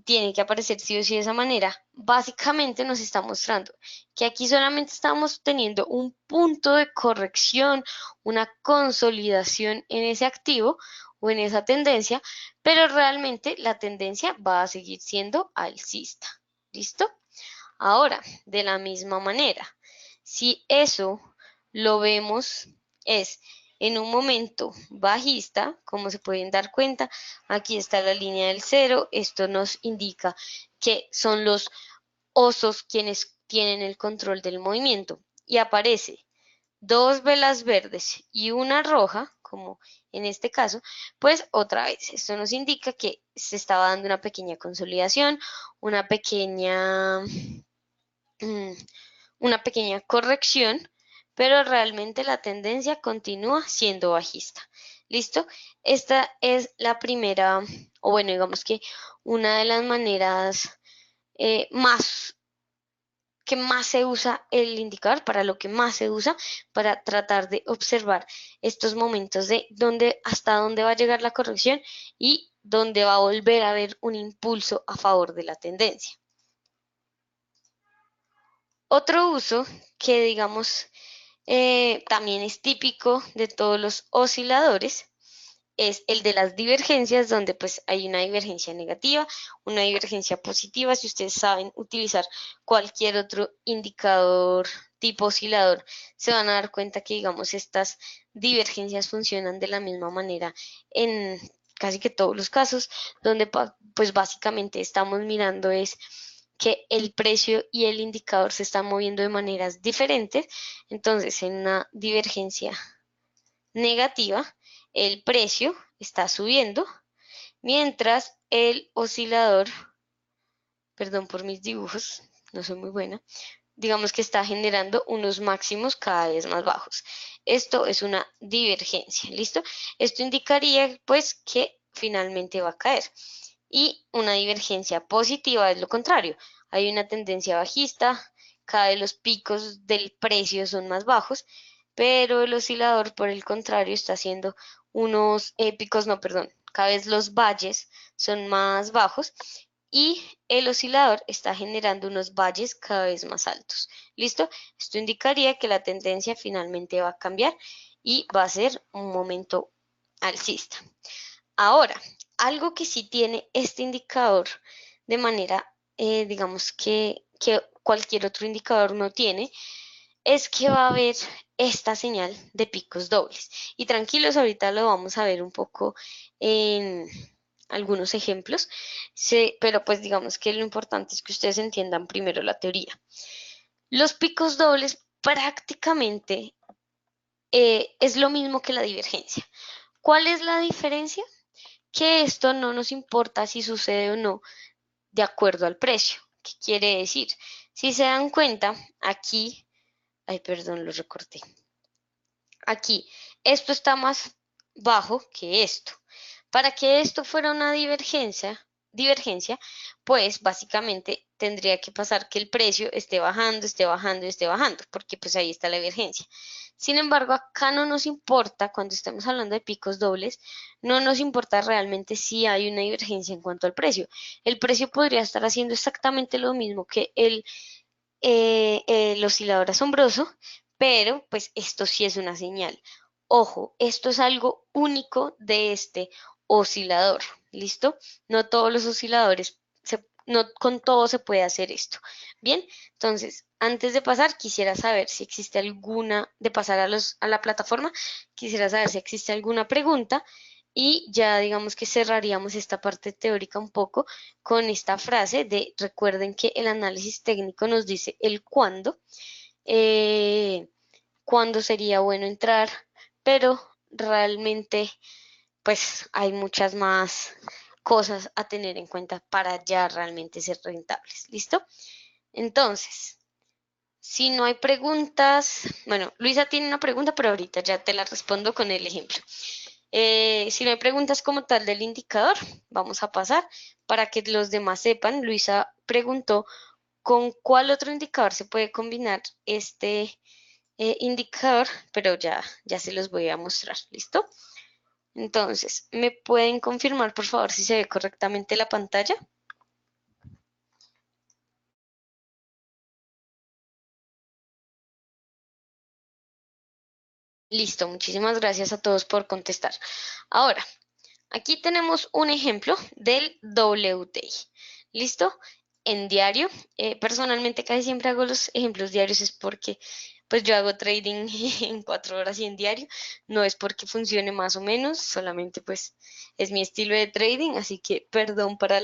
tiene que aparecer sí o sí de esa manera. Básicamente nos está mostrando que aquí solamente estamos teniendo un punto de corrección, una consolidación en ese activo o en esa tendencia, pero realmente la tendencia va a seguir siendo alcista. ¿Listo? Ahora, de la misma manera, si eso lo vemos es en un momento bajista, como se pueden dar cuenta, aquí está la línea del cero, esto nos indica que son los osos quienes tienen el control del movimiento y aparece dos velas verdes y una roja, como en este caso, pues otra vez, esto nos indica que se estaba dando una pequeña consolidación, una pequeña mm, una pequeña corrección, pero realmente la tendencia continúa siendo bajista. ¿Listo? Esta es la primera, o bueno, digamos que una de las maneras más que más se usa el indicador, para lo que más se usa, para tratar de observar estos momentos de dónde, hasta dónde va a llegar la corrección y dónde va a volver a haber un impulso a favor de la tendencia. Otro uso que digamos también es típico de todos los osciladores es el de las divergencias, donde pues hay una divergencia negativa, una divergencia positiva. Si ustedes saben utilizar cualquier otro indicador tipo oscilador, se van a dar cuenta que digamos estas divergencias funcionan de la misma manera en casi que todos los casos, donde pues básicamente estamos mirando es que el precio y el indicador se están moviendo de maneras diferentes. Entonces, en una divergencia negativa, el precio está subiendo, mientras el oscilador, perdón por mis dibujos, no soy muy buena, digamos que está generando unos máximos cada vez más bajos. Esto es una divergencia, ¿listo? Esto indicaría pues que finalmente va a caer. Y una divergencia positiva es lo contrario. Hay una tendencia bajista, cada vez los picos del precio son más bajos, pero el oscilador por el contrario está haciendo unos picos, no, perdón, cada vez los valles son más bajos y el oscilador está generando unos valles cada vez más altos. ¿Listo? Esto indicaría que la tendencia finalmente va a cambiar y va a ser un momento alcista. Ahora, algo que sí tiene este indicador de manera, digamos que cualquier otro indicador no tiene, es que va a haber esta señal de picos dobles. Y tranquilos, ahorita lo vamos a ver un poco en algunos ejemplos, sí, pero pues digamos que lo importante es que ustedes entiendan primero la teoría. Los picos dobles prácticamente es lo mismo que la divergencia. ¿Cuál es la diferencia? Que esto no nos importa si sucede o no de acuerdo al precio. ¿Qué quiere decir? Si se dan cuenta, aquí, ay, perdón, lo recorté. Aquí, esto está más bajo que esto. Para que esto fuera una divergencia, pues básicamente tendría que pasar que el precio esté bajando, esté bajando, esté bajando, porque pues ahí está la divergencia. Sin embargo, acá no nos importa, cuando estemos hablando de picos dobles, no nos importa realmente si hay una divergencia en cuanto al precio. El precio podría estar haciendo exactamente lo mismo que el oscilador asombroso, pero pues esto sí es una señal. Ojo, esto es algo único de este oscilador, ¿listo? No todos los osciladores, no con todo se puede hacer esto. Bien, entonces, antes de pasar, quisiera saber si existe alguna, de pasar a la plataforma, quisiera saber si existe alguna pregunta y ya digamos que cerraríamos esta parte teórica un poco con esta frase de recuerden que el análisis técnico nos dice el eh, cuándo sería bueno entrar, pero realmente pues hay muchas más cosas a tener en cuenta para ya realmente ser rentables. ¿Listo? Entonces, si no hay preguntas, bueno, Luisa tiene una pregunta, pero ahorita ya te la respondo con el ejemplo. Si no hay preguntas como tal del indicador, vamos a pasar para que los demás sepan. Luisa preguntó con cuál otro indicador se puede combinar este indicador, pero ya se los voy a mostrar. ¿Listo? Entonces, ¿me pueden confirmar, por favor, si se ve correctamente la pantalla? Listo, muchísimas gracias a todos por contestar. Ahora, aquí tenemos un ejemplo del WTI. ¿Listo? En diario. Personalmente casi siempre hago los ejemplos diarios es porque pues yo hago trading en 4 horas y en diario. No es porque funcione más o menos, solamente pues es mi estilo de trading, así que perdón para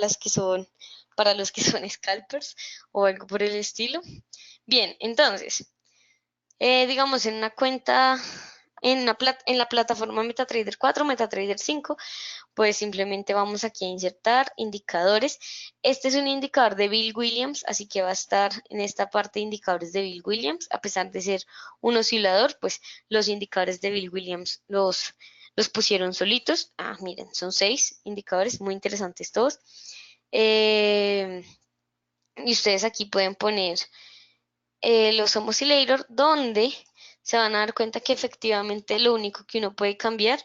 para los que son scalpers o algo por el estilo. Bien, entonces, digamos, en una cuenta, en la plataforma MetaTrader 4, MetaTrader 5, pues simplemente vamos aquí a insertar indicadores. Este es un indicador de Bill Williams, así que va a estar en esta parte de indicadores de Bill Williams. A pesar de ser un oscilador, pues los indicadores de Bill Williams los pusieron solitos. Ah, miren, son 6 indicadores, muy interesantes todos. Eh, y ustedes aquí pueden poner los Oscillator, donde se van a dar cuenta que efectivamente lo único que uno puede cambiar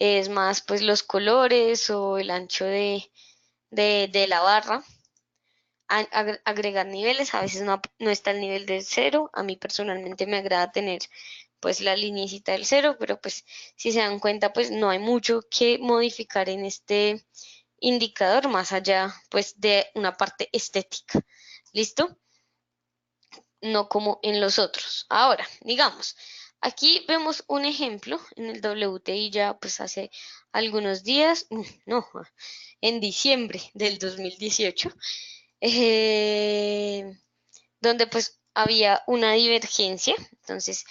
es más pues los colores o el ancho de la barra. Agregar niveles, a veces no está el nivel del cero. A mí personalmente me agrada tener pues la linecita del cero, pero pues si se dan cuenta pues no hay mucho que modificar en este indicador más allá pues de una parte estética. ¿Listo? No como en los otros. Ahora, digamos, aquí vemos un ejemplo en el WTI ya pues hace algunos días, no, en diciembre del 2018, donde pues había una divergencia. Entonces,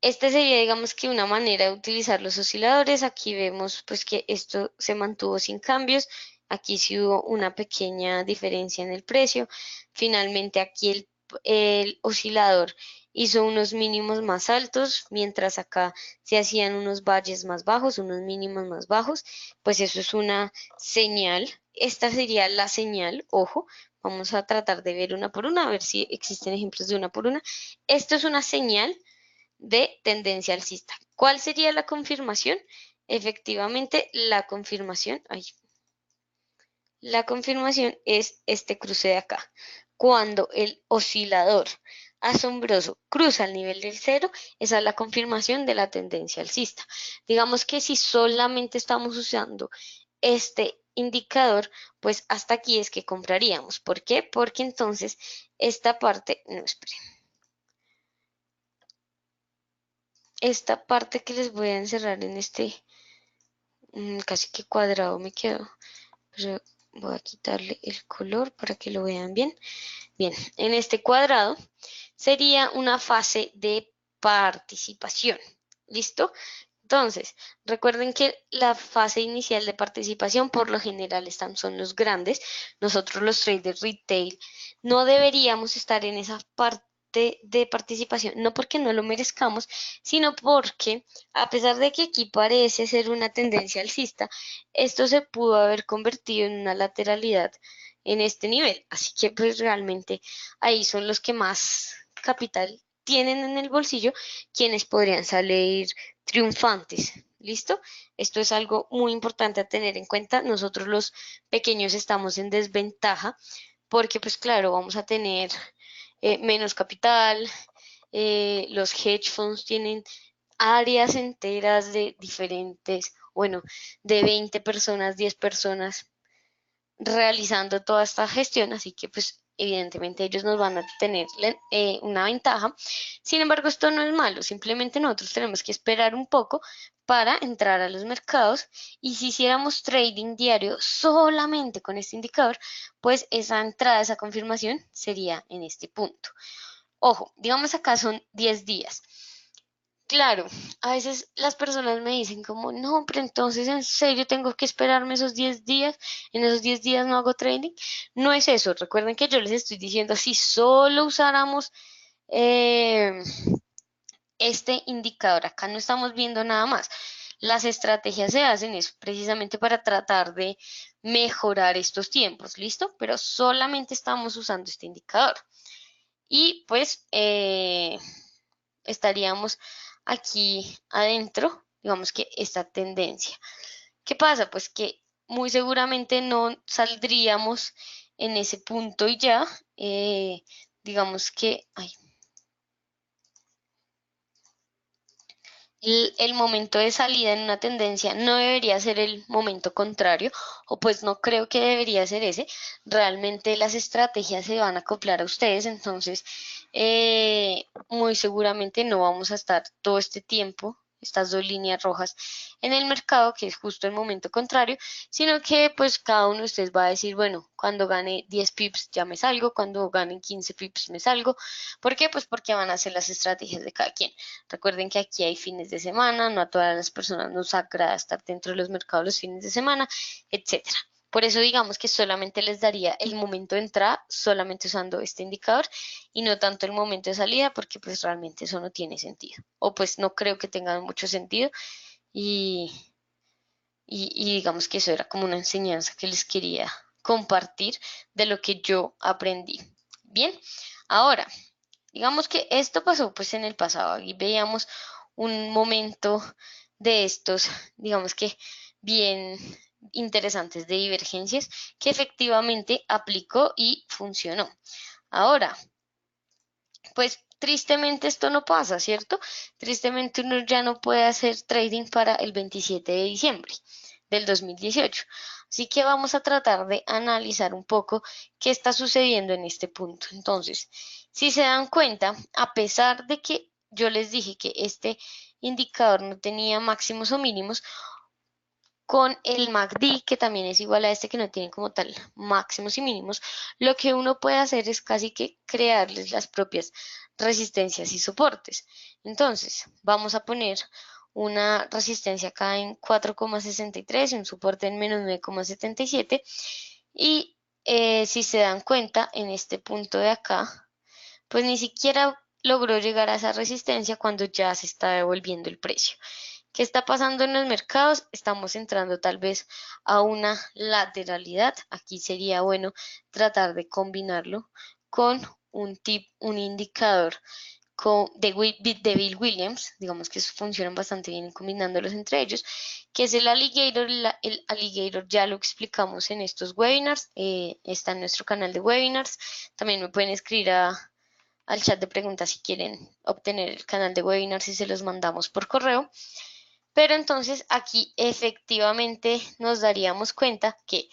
esta sería, digamos que una manera de utilizar los osciladores. Aquí vemos pues que esto se mantuvo sin cambios. Aquí sí hubo una pequeña diferencia en el precio. Finalmente aquí el oscilador hizo unos mínimos más altos, mientras acá se hacían unos valles más bajos, unos mínimos más bajos. Pues eso es una señal. Esta sería la señal, ojo. Vamos a tratar de ver una por una, a ver si existen ejemplos de una por una. Esto es una señal de tendencia alcista. ¿Cuál sería la confirmación? Efectivamente, la confirmación es este cruce de acá. Cuando el oscilador asombroso cruza el nivel del cero, esa es la confirmación de la tendencia alcista. Digamos que si solamente estamos usando este indicador, pues hasta aquí es que compraríamos. ¿Por qué? Porque entonces esta parte, no, esperen, esta parte que les voy a encerrar en este casi que cuadrado me quedó, pero voy a quitarle el color para que lo vean bien. Bien, en este cuadrado sería una fase de participación. ¿Listo? Entonces, recuerden que la fase inicial de participación por lo general son los grandes. Nosotros los traders retail no deberíamos estar en esa parte de participación, no porque no lo merezcamos, sino porque a pesar de que aquí parece ser una tendencia alcista, esto se pudo haber convertido en una lateralidad en este nivel. Así que pues realmente ahí son los que más capital tienen en el bolsillo, quienes podrían salir triunfantes. ¿Listo? Esto es algo muy importante a tener en cuenta. Nosotros los pequeños estamos en desventaja porque pues claro, vamos a tener menos capital. Los hedge funds tienen áreas enteras de diferentes, bueno, de 20 personas, 10 personas realizando toda esta gestión, así que pues evidentemente ellos nos van a tener una ventaja. Sin embargo, esto no es malo, simplemente nosotros tenemos que esperar un poco para entrar a los mercados y si hiciéramos trading diario solamente con este indicador, pues esa entrada, esa confirmación sería en este punto. Ojo, digamos acá son 10 días. Claro, a veces las personas me dicen como, no, pero entonces en serio tengo que esperarme esos 10 días, en esos 10 días no hago trading. No es eso, recuerden que yo les estoy diciendo, si solo usáramos eh, este indicador, acá no estamos viendo nada más. Las estrategias se hacen es precisamente para tratar de mejorar estos tiempos, ¿listo? Pero solamente estamos usando este indicador. Y pues estaríamos aquí adentro, digamos que esta tendencia. ¿Qué pasa? Pues que muy seguramente no saldríamos en ese punto y ya, digamos que, ay, el momento de salida en una tendencia no debería ser el momento contrario, o pues no creo que debería ser ese. Realmente las estrategias se van a acoplar a ustedes, entonces muy seguramente no vamos a estar todo este tiempo, estas dos líneas rojas en el mercado, que es justo el momento contrario, sino que pues cada uno de ustedes va a decir, bueno, cuando gane 10 pips ya me salgo, cuando gane 15 pips me salgo. ¿Por qué? Pues porque van a ser las estrategias de cada quien. Recuerden que aquí hay fines de semana, no a todas las personas nos agrada estar dentro de los mercados los fines de semana, etcétera. Por eso digamos que solamente les daría el momento de entrada solamente usando este indicador y no tanto el momento de salida porque pues realmente eso no tiene sentido. O pues no creo que tenga mucho sentido y, y digamos que eso era como una enseñanza que les quería compartir de lo que yo aprendí. Bien, ahora digamos que esto pasó pues en el pasado y veíamos un momento de estos, digamos que bien interesantes de divergencias que efectivamente aplicó y funcionó. Ahora, pues tristemente esto no pasa, ¿cierto? Tristemente uno ya no puede hacer trading para el 27 de diciembre del 2018. Así que vamos a tratar de analizar un poco qué está sucediendo en este punto. Entonces, si se dan cuenta, a pesar de que yo les dije que este indicador no tenía máximos o mínimos, con el MACD, que también es igual a este que no tiene como tal máximos y mínimos, lo que uno puede hacer es casi que crearles las propias resistencias y soportes. Entonces, vamos a poner una resistencia acá en 4,63 y un soporte en menos 9,77 y si se dan cuenta en este punto de acá, pues ni siquiera logró llegar a esa resistencia cuando ya se está devolviendo el precio. ¿Qué está pasando en los mercados? Estamos entrando tal vez a una lateralidad. Aquí sería bueno tratar de combinarlo con un indicador de Bill Williams, digamos que funcionan bastante bien combinándolos entre ellos, que es el alligator. El alligator ya lo explicamos en estos webinars, está en nuestro canal de webinars. También me pueden escribir al chat de preguntas si quieren obtener el canal de webinars y se los mandamos por correo. Pero entonces aquí efectivamente nos daríamos cuenta que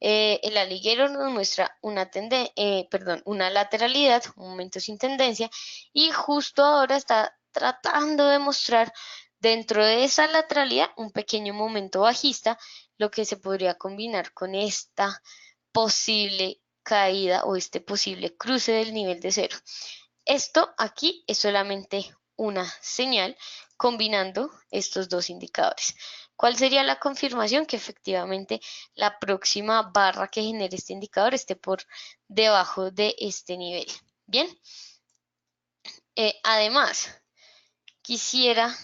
el aliguero nos muestra una lateralidad, un momento sin tendencia, y justo ahora está tratando de mostrar dentro de esa lateralidad un pequeño momento bajista, lo que se podría combinar con esta posible caída o este posible cruce del nivel de cero. Esto aquí es solamente una señal combinando estos dos indicadores. ¿Cuál sería la confirmación? Que efectivamente la próxima barra que genere este indicador esté por debajo de este nivel. Bien, además, quisiera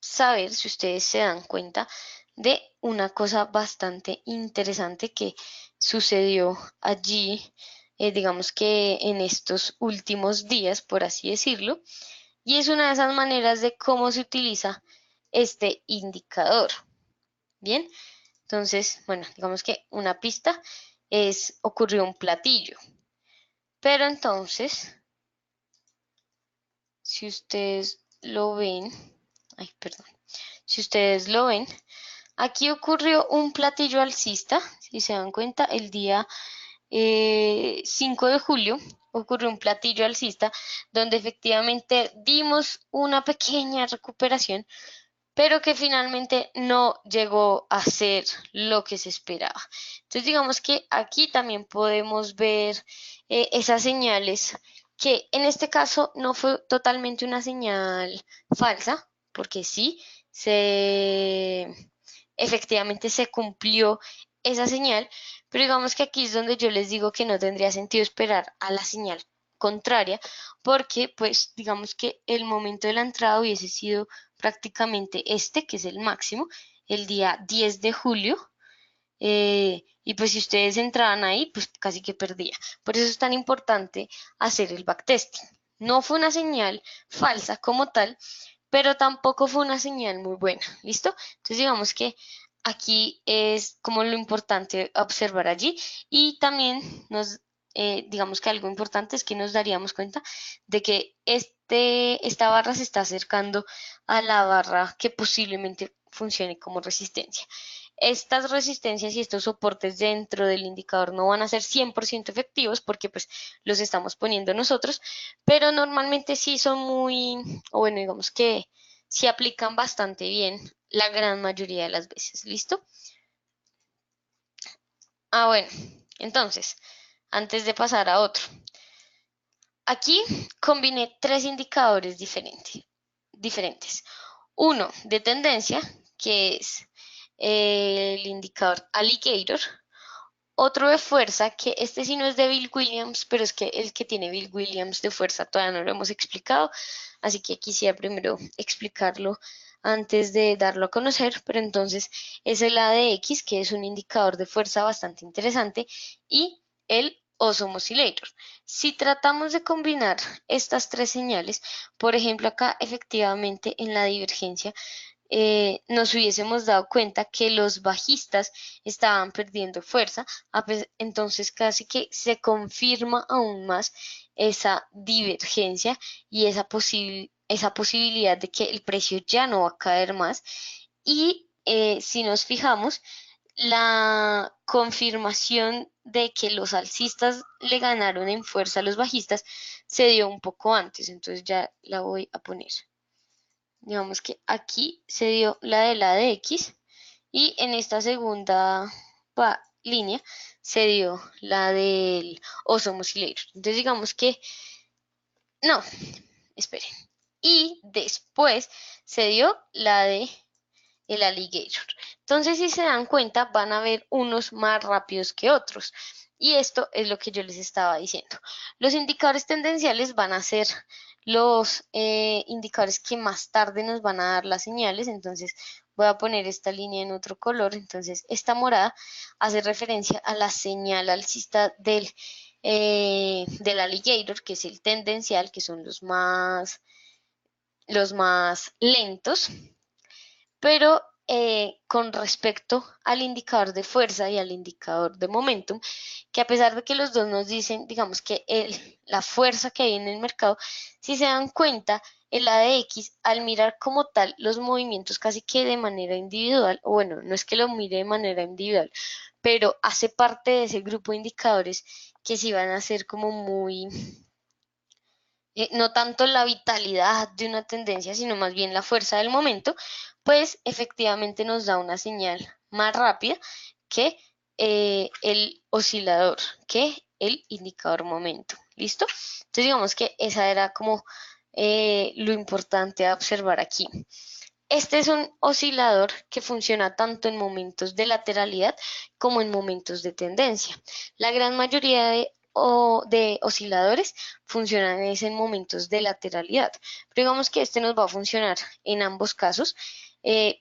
saber si ustedes se dan cuenta de una cosa bastante interesante que sucedió allí, digamos que en estos últimos días, por así decirlo, y es una de esas maneras de cómo se utiliza este indicador. Bien, entonces, bueno, digamos que una pista ocurrió un platillo, pero entonces, si ustedes lo ven, ay, perdón, si ustedes lo ven, aquí ocurrió un platillo alcista, si se dan cuenta, el día 5 de julio ocurrió un platillo alcista donde efectivamente dimos una pequeña recuperación, pero que finalmente no llegó a ser lo que se esperaba. Entonces digamos que aquí también podemos ver esas señales que en este caso no fue totalmente una señal falsa, porque sí, efectivamente se cumplió esa señal, pero digamos que aquí es donde yo les digo que no tendría sentido esperar a la señal contraria, porque pues digamos que el momento de la entrada hubiese sido prácticamente este, que es el máximo, el día 10 de julio, y pues si ustedes entraban ahí, pues casi que perdía. Por eso es tan importante hacer el backtesting. No fue una señal falsa como tal, pero tampoco fue una señal muy buena, ¿listo? Entonces digamos que aquí es como lo importante observar allí y también digamos que algo importante es que nos daríamos cuenta de que esta barra se está acercando a la barra que posiblemente funcione como resistencia. Estas resistencias y estos soportes dentro del indicador no van a ser 100% efectivos porque pues los estamos poniendo nosotros, pero normalmente sí son o bueno, digamos que sí aplican bastante bien la gran mayoría de las veces. ¿Listo? Bueno, entonces, antes de pasar a otro, aquí combiné tres indicadores diferentes. Uno de tendencia, que es el indicador Alligator. Otro de fuerza, que este sí no es de Bill Williams, pero es que el que tiene Bill Williams de fuerza todavía no lo hemos explicado, así que quisiera primero explicarlo antes de darlo a conocer, pero entonces es el ADX, que es un indicador de fuerza bastante interesante, y el Osmo Oscillator. Si tratamos de combinar estas tres señales, por ejemplo acá efectivamente en la divergencia, nos hubiésemos dado cuenta que los bajistas estaban perdiendo fuerza, entonces casi que se confirma aún más esa divergencia y esa posibilidad de que el precio ya no va a caer más. Y si nos fijamos, la confirmación de que los alcistas le ganaron en fuerza a los bajistas se dio un poco antes, entonces ya la voy a poner. Digamos que aquí se dio la de la de X y en esta segunda línea se dio la del Osmo Oscillator. Entonces digamos que, no, esperen. Y después se dio la de el Alligator. Entonces si se dan cuenta van a ver unos más rápidos que otros. Y esto es lo que yo les estaba diciendo. Los indicadores tendenciales van a ser los indicadores que más tarde nos van a dar las señales. Entonces voy a poner esta línea en otro color. Entonces esta morada hace referencia a la señal alcista del alligator, que es el tendencial, que son los más lentos. Pero con respecto al indicador de fuerza y al indicador de momentum, que a pesar de que los dos nos dicen, digamos que la fuerza que hay en el mercado, si se dan cuenta, el ADX al mirar como tal los movimientos casi que de manera individual, o bueno, no es que lo mire de manera individual, pero hace parte de ese grupo de indicadores que sí van a ser como muy no tanto la vitalidad de una tendencia, sino más bien la fuerza del momento, pues efectivamente nos da una señal más rápida que el oscilador, que el indicador momento. ¿listo? Entonces digamos que esa era como lo importante a observar aquí. Este es un oscilador que funciona tanto en momentos de lateralidad como en momentos de tendencia. La gran mayoría de osciladores funcionan es en momentos de lateralidad, pero digamos que este nos va a funcionar en ambos casos,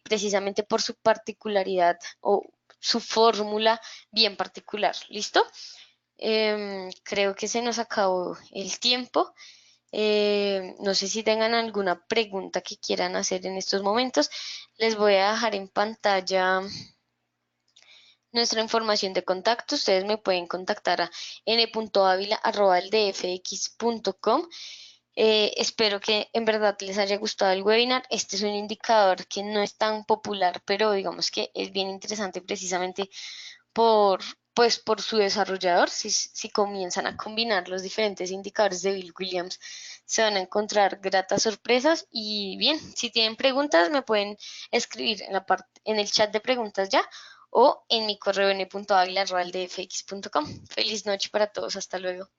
precisamente por su particularidad o su fórmula bien particular. ¿Listo? Creo que se nos acabó el tiempo. No sé si tengan alguna pregunta que quieran hacer en estos momentos. Les voy a dejar en pantalla nuestra información de contacto. Ustedes me pueden contactar a n.avila@eldfx.com. Espero que en verdad les haya gustado el webinar. Este es un indicador que no es tan popular, pero digamos que es bien interesante precisamente por, pues, por su desarrollador. Si comienzan a combinar los diferentes indicadores de Bill Williams, se van a encontrar gratas sorpresas. Y bien, si tienen preguntas, me pueden escribir en en el chat de preguntas ya o en mi correo n.avila@eldfx.com. Feliz noche para todos. Hasta luego.